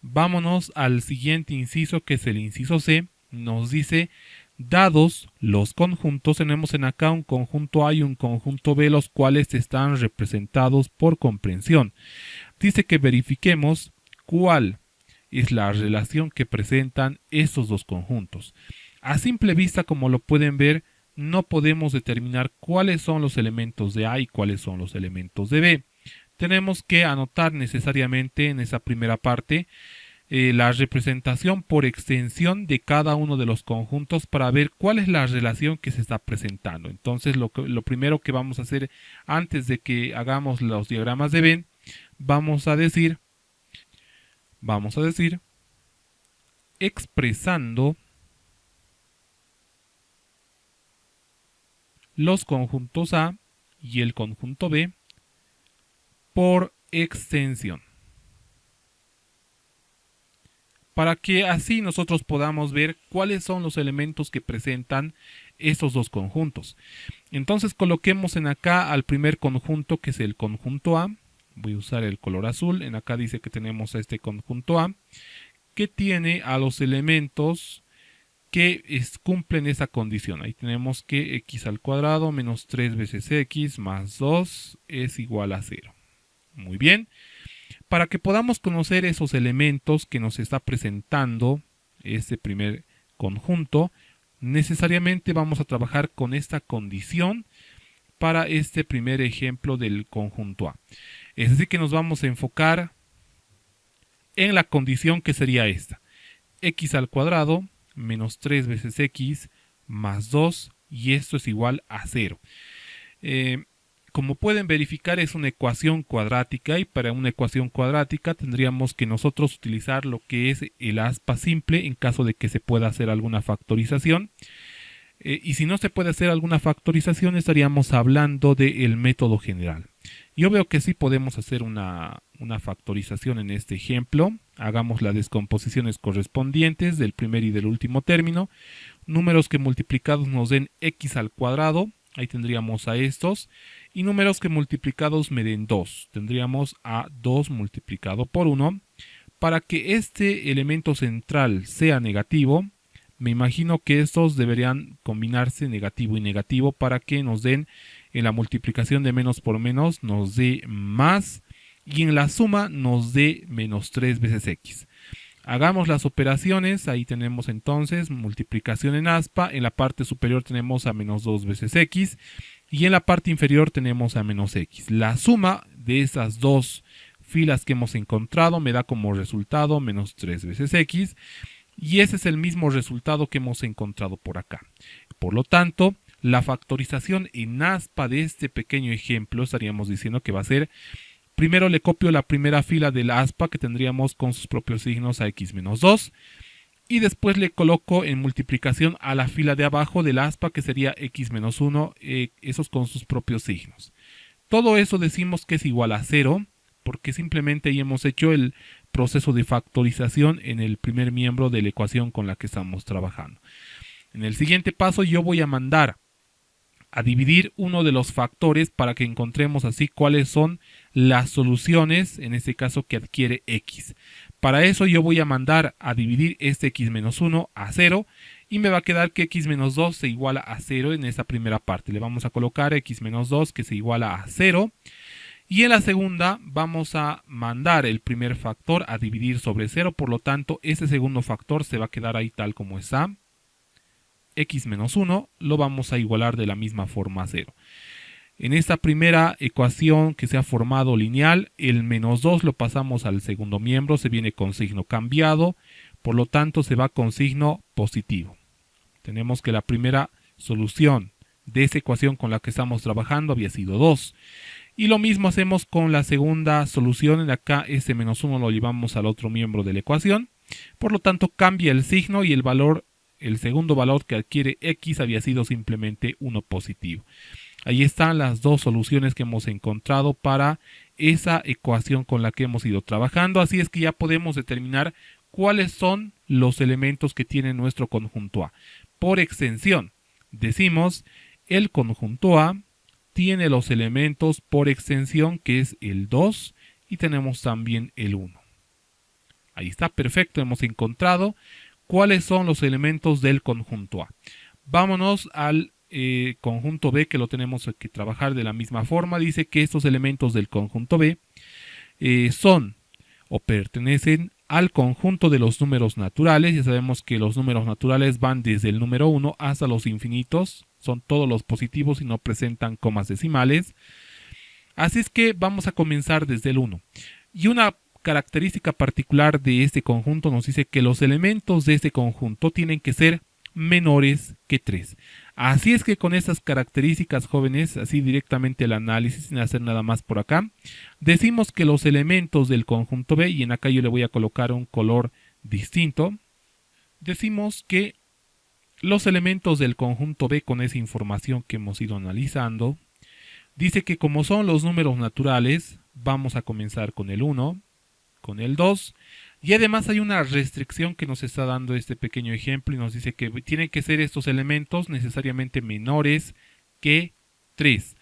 Speaker 1: Vámonos al siguiente inciso, que es el inciso C. Nos dice, dados los conjuntos, tenemos en acá un conjunto A y un conjunto B, los cuales están representados por comprensión. Dice que verifiquemos cuál es la relación que presentan estos dos conjuntos. A simple vista, como lo pueden ver, no podemos determinar cuáles son los elementos de A y cuáles son los elementos de B. Tenemos que anotar necesariamente en esa primera parte la representación por extensión de cada uno de los conjuntos para ver cuál es la relación que se está presentando. Entonces lo primero que vamos a hacer antes de que hagamos los diagramas de Venn, vamos a decir expresando los conjuntos A y el conjunto B por extensión, para que así nosotros podamos ver cuáles son los elementos que presentan estos dos conjuntos. Entonces coloquemos en acá al primer conjunto, que es el conjunto A. Voy a usar el color azul. En acá dice que tenemos a este conjunto A, que tiene a los elementos que cumplen esa condición. Ahí tenemos que x al cuadrado menos 3 veces x más 2 es igual a 0. Muy bien. Para que podamos conocer esos elementos que nos está presentando este primer conjunto, necesariamente vamos a trabajar con esta condición para este primer ejemplo del conjunto A. Es decir, que nos vamos a enfocar en la condición que sería esta: x al cuadrado menos 3 veces x más 2, y esto es igual a 0. Como pueden verificar, es una ecuación cuadrática, y para una ecuación cuadrática tendríamos que nosotros utilizar lo que es el aspa simple en caso de que se pueda hacer alguna factorización. Y si no se puede hacer alguna factorización, estaríamos hablando del método general. Yo veo que sí podemos hacer una factorización en este ejemplo. Hagamos las descomposiciones correspondientes del primer y del último término. Números que multiplicados nos den x al cuadrado. Ahí tendríamos a estos. Y números que multiplicados me den 2. Tendríamos a 2 multiplicado por 1. Para que este elemento central sea negativo, me imagino que estos deberían combinarse negativo y negativo para que nos den, en la multiplicación de menos por menos, nos dé más, y en la suma nos dé menos 3 veces x. Hagamos las operaciones. Ahí tenemos entonces multiplicación en aspa. En la parte superior tenemos a menos 2 veces x y en la parte inferior tenemos a menos x. La suma de esas dos filas que hemos encontrado me da como resultado menos 3 veces x, y ese es el mismo resultado que hemos encontrado por acá. Por lo tanto, la factorización en aspa de este pequeño ejemplo estaríamos diciendo que va a ser: primero le copio la primera fila del aspa que tendríamos con sus propios signos a x menos 2, y después le coloco en multiplicación a la fila de abajo del aspa que sería x menos 1, esos con sus propios signos. Todo eso decimos que es igual a 0 porque simplemente ahí hemos hecho el proceso de factorización en el primer miembro de la ecuación con la que estamos trabajando. En el siguiente paso yo voy a mandar a dividir uno de los factores para que encontremos así cuáles son las soluciones, en este caso que adquiere x. Para eso yo voy a mandar a dividir este x menos 1 a 0 y me va a quedar que x menos 2 se iguala a 0 en esta primera parte. Le vamos a colocar x menos 2 que se iguala a 0. Y en la segunda vamos a mandar el primer factor a dividir sobre 0, por lo tanto ese segundo factor se va a quedar ahí tal como está. X menos 1 lo vamos a igualar de la misma forma a 0. En esta primera ecuación que se ha formado lineal, el menos 2 lo pasamos al segundo miembro, se viene con signo cambiado, por lo tanto se va con signo positivo. Tenemos que la primera solución de esa ecuación con la que estamos trabajando había sido 2. Y lo mismo hacemos con la segunda solución. En acá ese menos 1 lo llevamos al otro miembro de la ecuación. Por lo tanto cambia el signo y el valor, el segundo valor que adquiere x había sido simplemente 1 positivo. Ahí están las dos soluciones que hemos encontrado para esa ecuación con la que hemos ido trabajando. Así es que ya podemos determinar cuáles son los elementos que tiene nuestro conjunto A. Por extensión, decimos el conjunto A tiene los elementos por extensión, que es el 2, y tenemos también el 1. Ahí está, perfecto, hemos encontrado cuáles son los elementos del conjunto A. Vámonos al conjunto B, que lo tenemos que trabajar de la misma forma. Dice que estos elementos del conjunto B son o pertenecen al conjunto de los números naturales. Ya sabemos que los números naturales van desde el número 1 hasta los infinitos. Son todos los positivos y no presentan comas decimales. Así es que vamos a comenzar desde el 1. Y una característica particular de este conjunto nos dice que los elementos de este conjunto tienen que ser menores que 3. Así es que con estas características, jóvenes, así directamente el análisis, sin hacer nada más por acá, decimos que los elementos del conjunto B, y en acá yo le voy a colocar un color distinto, decimos que los elementos del conjunto B, con esa información que hemos ido analizando, dice que como son los números naturales, vamos a comenzar con el 1, con el 2, y además hay una restricción que nos está dando este pequeño ejemplo y nos dice que tienen que ser estos elementos necesariamente menores que 3.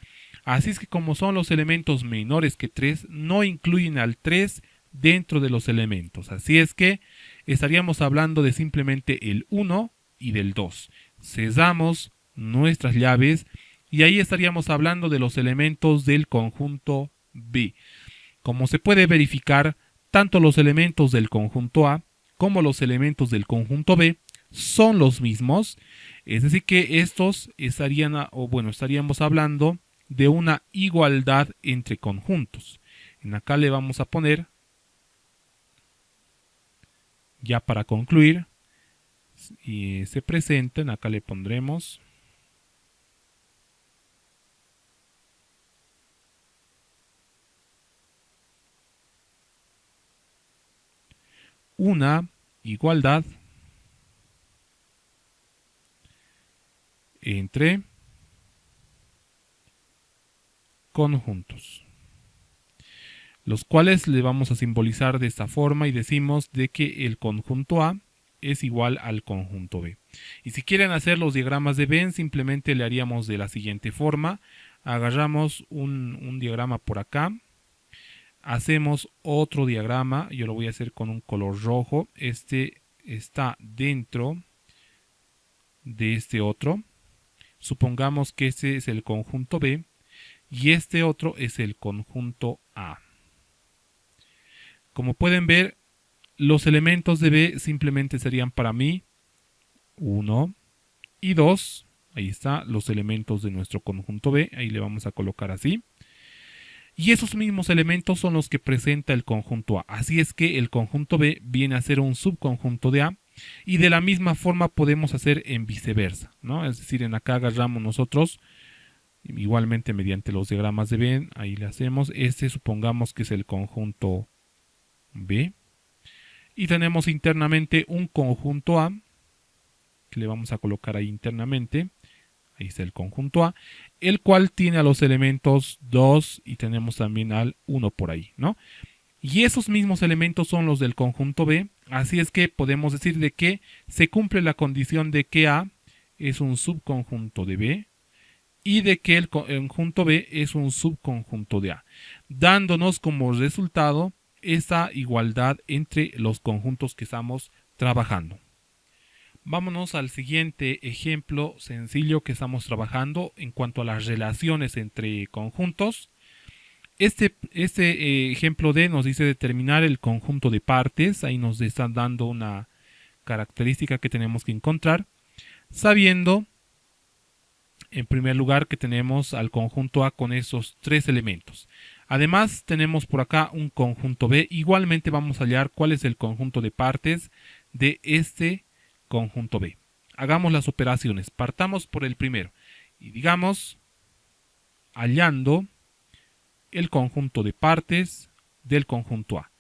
Speaker 1: Así es que como son los elementos menores que 3, no incluyen al 3 dentro de los elementos. Así es que estaríamos hablando de simplemente el 1 y del 2. Cesamos nuestras llaves y ahí estaríamos hablando de los elementos del conjunto B. Como se puede verificar, tanto los elementos del conjunto A como los elementos del conjunto B son los mismos, es decir que estos estaríamos hablando de una igualdad entre conjuntos. En acá le vamos a poner, ya para concluir, y se presentan, acá le pondremos una igualdad entre conjuntos, los cuales le vamos a simbolizar de esta forma y decimos de que el conjunto A es igual al conjunto B. Y si quieren hacer los diagramas de Venn, simplemente le haríamos de la siguiente forma. Agarramos un diagrama por acá, hacemos otro diagrama, yo lo voy a hacer con un color rojo, este está dentro de este otro, supongamos que este es el conjunto B y este otro es el conjunto A. Como pueden ver, los elementos de B simplemente serían para mí 1 y 2, ahí está, los elementos de nuestro conjunto B, ahí le vamos a colocar así. Y esos mismos elementos son los que presenta el conjunto A. Así es que el conjunto B viene a ser un subconjunto de A. Y de la misma forma podemos hacer en viceversa, ¿no? Es decir, en acá agarramos nosotros, igualmente mediante los diagramas de Venn, ahí le hacemos. Este supongamos que es el conjunto B. Y tenemos internamente un conjunto A, que le vamos a colocar ahí internamente. Ahí está el conjunto A, el cual tiene a los elementos 2 y tenemos también al 1 por ahí, ¿no? Y esos mismos elementos son los del conjunto B, así es que podemos decir de que se cumple la condición de que A es un subconjunto de B y de que el conjunto B es un subconjunto de A, dándonos como resultado esa igualdad entre los conjuntos que estamos trabajando. Vámonos al siguiente ejemplo sencillo que estamos trabajando en cuanto a las relaciones entre conjuntos. Este ejemplo D nos dice determinar el conjunto de partes. Ahí nos están dando una característica que tenemos que encontrar, sabiendo en primer lugar que tenemos al conjunto A con esos 3 elementos. Además tenemos por acá un conjunto B. Igualmente vamos a hallar cuál es el conjunto de partes de este conjunto B. Hagamos las operaciones. Partamos por el primero y digamos hallando el conjunto de partes del conjunto A.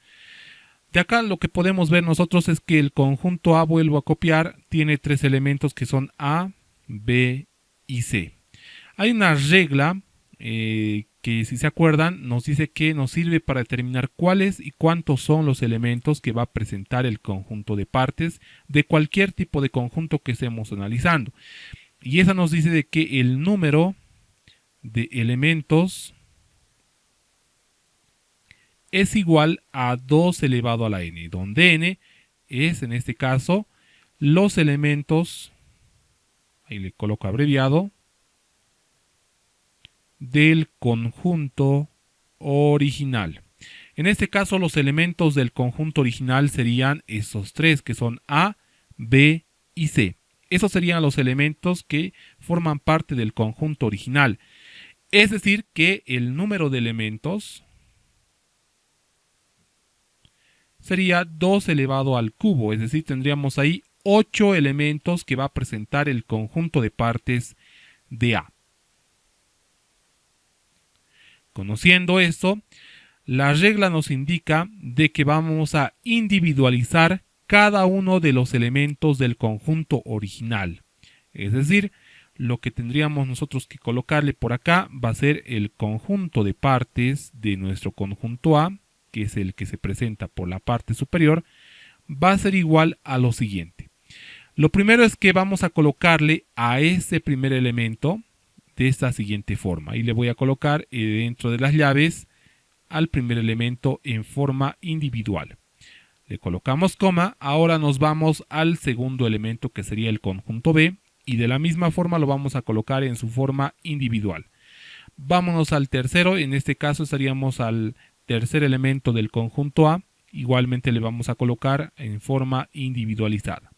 Speaker 1: De acá lo que podemos ver nosotros es que el conjunto A, vuelvo a copiar, tiene 3 elementos que son A, B y C. Hay una regla que, si se acuerdan, nos dice que nos sirve para determinar cuáles y cuántos son los elementos que va a presentar el conjunto de partes de cualquier tipo de conjunto que estemos analizando. Y esa nos dice de que el número de elementos es igual a 2 elevado a la n, donde n es, en este caso, los elementos, ahí le coloco abreviado, del conjunto original. En este caso, los elementos del conjunto original serían esos 3, que son A, B y C. Esos serían los elementos que forman parte del conjunto original. Es decir, que el número de elementos sería 2 elevado al cubo, es decir, tendríamos ahí 8 elementos que va a presentar el conjunto de partes de A. Conociendo esto, la regla nos indica de que vamos a individualizar cada uno de los elementos del conjunto original. Es decir, lo que tendríamos nosotros que colocarle por acá va a ser el conjunto de partes de nuestro conjunto A, que es el que se presenta por la parte superior, va a ser igual a lo siguiente. Lo primero es que vamos a colocarle a ese primer elemento de esta siguiente forma. Y le voy a colocar dentro de las llaves al primer elemento en forma individual. Le colocamos coma, ahora nos vamos al segundo elemento que sería el conjunto B y de la misma forma lo vamos a colocar en su forma individual. Vámonos al tercero, en este caso estaríamos al tercer elemento del conjunto A, igualmente le vamos a colocar en forma individualizada.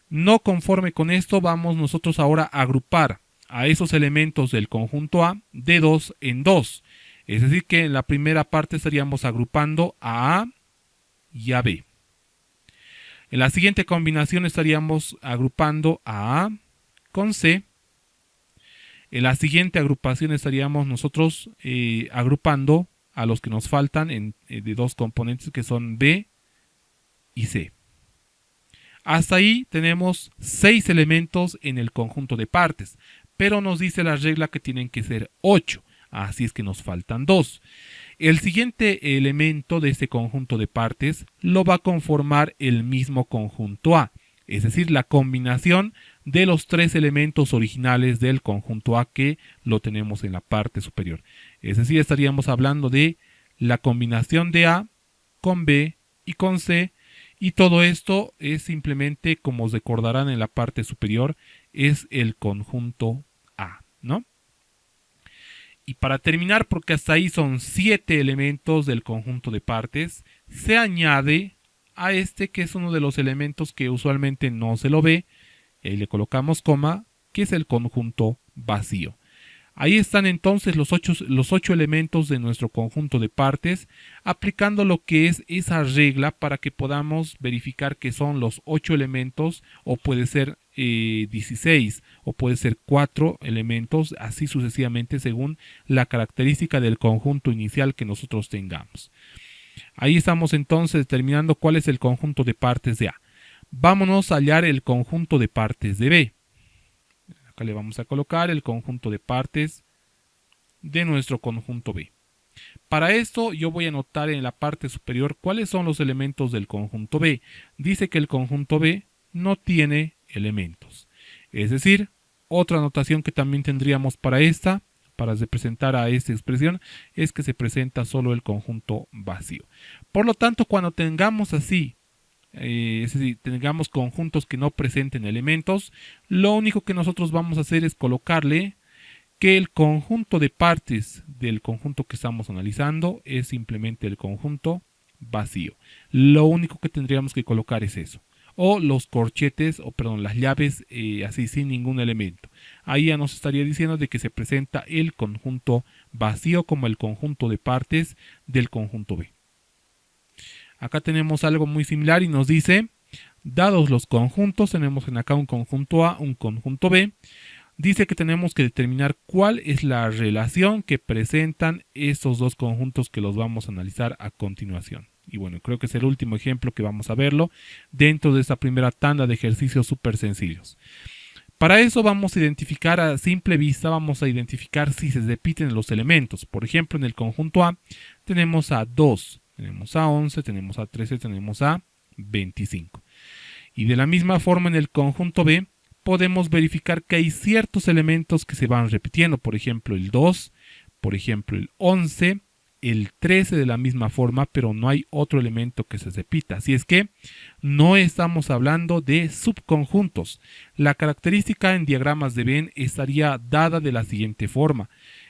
Speaker 1: No conforme con esto, vamos nosotros ahora a agrupar a esos elementos del conjunto A de 2 en 2. Es decir que en la primera parte estaríamos agrupando a A y a B. En la siguiente combinación estaríamos agrupando a A con C. En la siguiente agrupación estaríamos nosotros agrupando a los que nos faltan de dos componentes que son B y C. Hasta ahí tenemos 6 elementos en el conjunto de partes, pero nos dice la regla que tienen que ser 8, así es que nos faltan 2. El siguiente elemento de este conjunto de partes lo va a conformar el mismo conjunto A, es decir, la combinación de los 3 elementos originales del conjunto A que lo tenemos en la parte superior. Es decir, estaríamos hablando de la combinación de A con B y con C, y todo esto es simplemente, como os recordarán en la parte superior, es el conjunto A, ¿no? Y para terminar, porque hasta ahí son 7 elementos del conjunto de partes, se añade a este que es uno de los elementos que usualmente no se lo ve, y le colocamos coma, que es el conjunto vacío. Ahí están entonces los 8 elementos de nuestro conjunto de partes, aplicando lo que es esa regla para que podamos verificar que son los 8 elementos, o puede ser 16, o puede ser 4 elementos, así sucesivamente según la característica del conjunto inicial que nosotros tengamos. Ahí estamos entonces determinando cuál es el conjunto de partes de A. Vámonos a hallar el conjunto de partes de B. Acá le vamos a colocar el conjunto de partes de nuestro conjunto B. Para esto yo voy a anotar en la parte superior cuáles son los elementos del conjunto B. Dice que el conjunto B no tiene elementos. Es decir, otra anotación que también tendríamos para representar a esta expresión, es que se presenta solo el conjunto vacío. Por lo tanto, cuando tengamos así, es decir, tengamos conjuntos que no presenten elementos, lo único que nosotros vamos a hacer es colocarle que el conjunto de partes del conjunto que estamos analizando es simplemente el conjunto vacío. Lo único que tendríamos que colocar es eso. O los corchetes, las llaves así sin ningún elemento. Ahí ya nos estaría diciendo de que se presenta el conjunto vacío como el conjunto de partes del conjunto B. Acá tenemos algo muy similar y nos dice, dados los conjuntos, tenemos en acá un conjunto A, un conjunto B, dice que tenemos que determinar cuál es la relación que presentan estos dos conjuntos que los vamos a analizar a continuación. Y bueno, creo que es el último ejemplo que vamos a verlo dentro de esta primera tanda de ejercicios súper sencillos. Para eso vamos a identificar a simple vista, vamos a identificar si se repiten los elementos. Por ejemplo, en el conjunto A tenemos a 2, tenemos a 11, tenemos a 13, tenemos a 25. Y de la misma forma en el conjunto B podemos verificar que hay ciertos elementos que se van repitiendo. Por ejemplo, el 2, por ejemplo, el 11, el 13 de la misma forma, pero no hay otro elemento que se repita. Así es que no estamos hablando de subconjuntos. La característica en diagramas de Venn estaría dada de la siguiente forma.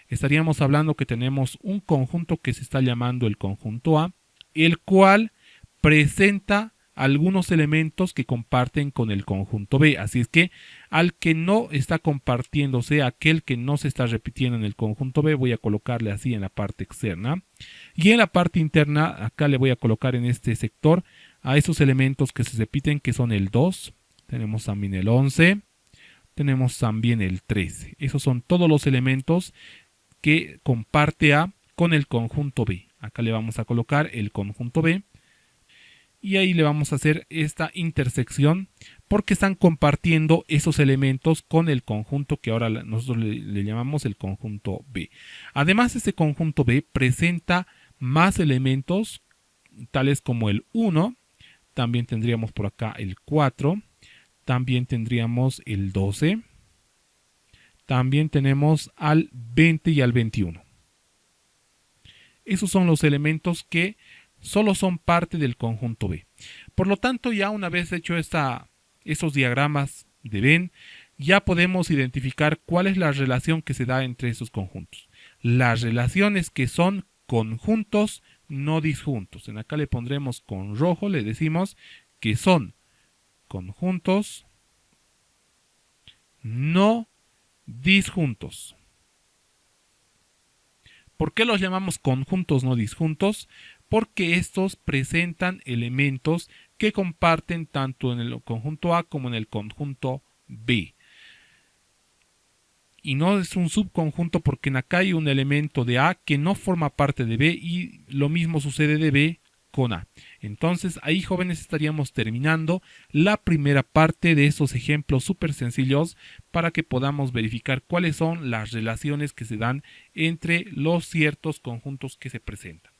Speaker 1: Estaríamos hablando que tenemos un conjunto que se está llamando el conjunto A, el cual presenta algunos elementos que comparten con el conjunto B. Así es que Al que no está compartiendo, o sea, aquel que no se está repitiendo en el conjunto B, voy a colocarle así en la parte externa. Y en la parte interna, acá le voy a colocar en este sector a esos elementos que se repiten, que son el 2. Tenemos también el 11. Tenemos también el 13. Esos son todos los elementos que comparte A con el conjunto B. Acá le vamos a colocar el conjunto B. Y ahí le vamos a hacer esta intersección porque están compartiendo esos elementos con el conjunto que ahora nosotros le llamamos el conjunto B. Además, este conjunto B presenta más elementos tales como el 1, también tendríamos por acá el 4, también tendríamos el 12, también tenemos al 20 y al 21. Esos son los elementos que solo son parte del conjunto B. Por lo tanto, ya una vez hecho esos diagramas de Venn, ya podemos identificar cuál es la relación que se da entre esos conjuntos. Las relaciones que son conjuntos no disjuntos. En acá le pondremos con rojo, le decimos que son conjuntos no disjuntos. ¿Por qué los llamamos conjuntos no disjuntos? Porque estos presentan elementos que comparten tanto en el conjunto A como en el conjunto B. Y no es un subconjunto porque en acá hay un elemento de A que no forma parte de B y lo mismo sucede de B con A. Entonces ahí, jóvenes, estaríamos terminando la primera parte de esos ejemplos súper sencillos para que podamos verificar cuáles son las relaciones que se dan entre los ciertos conjuntos que se presentan.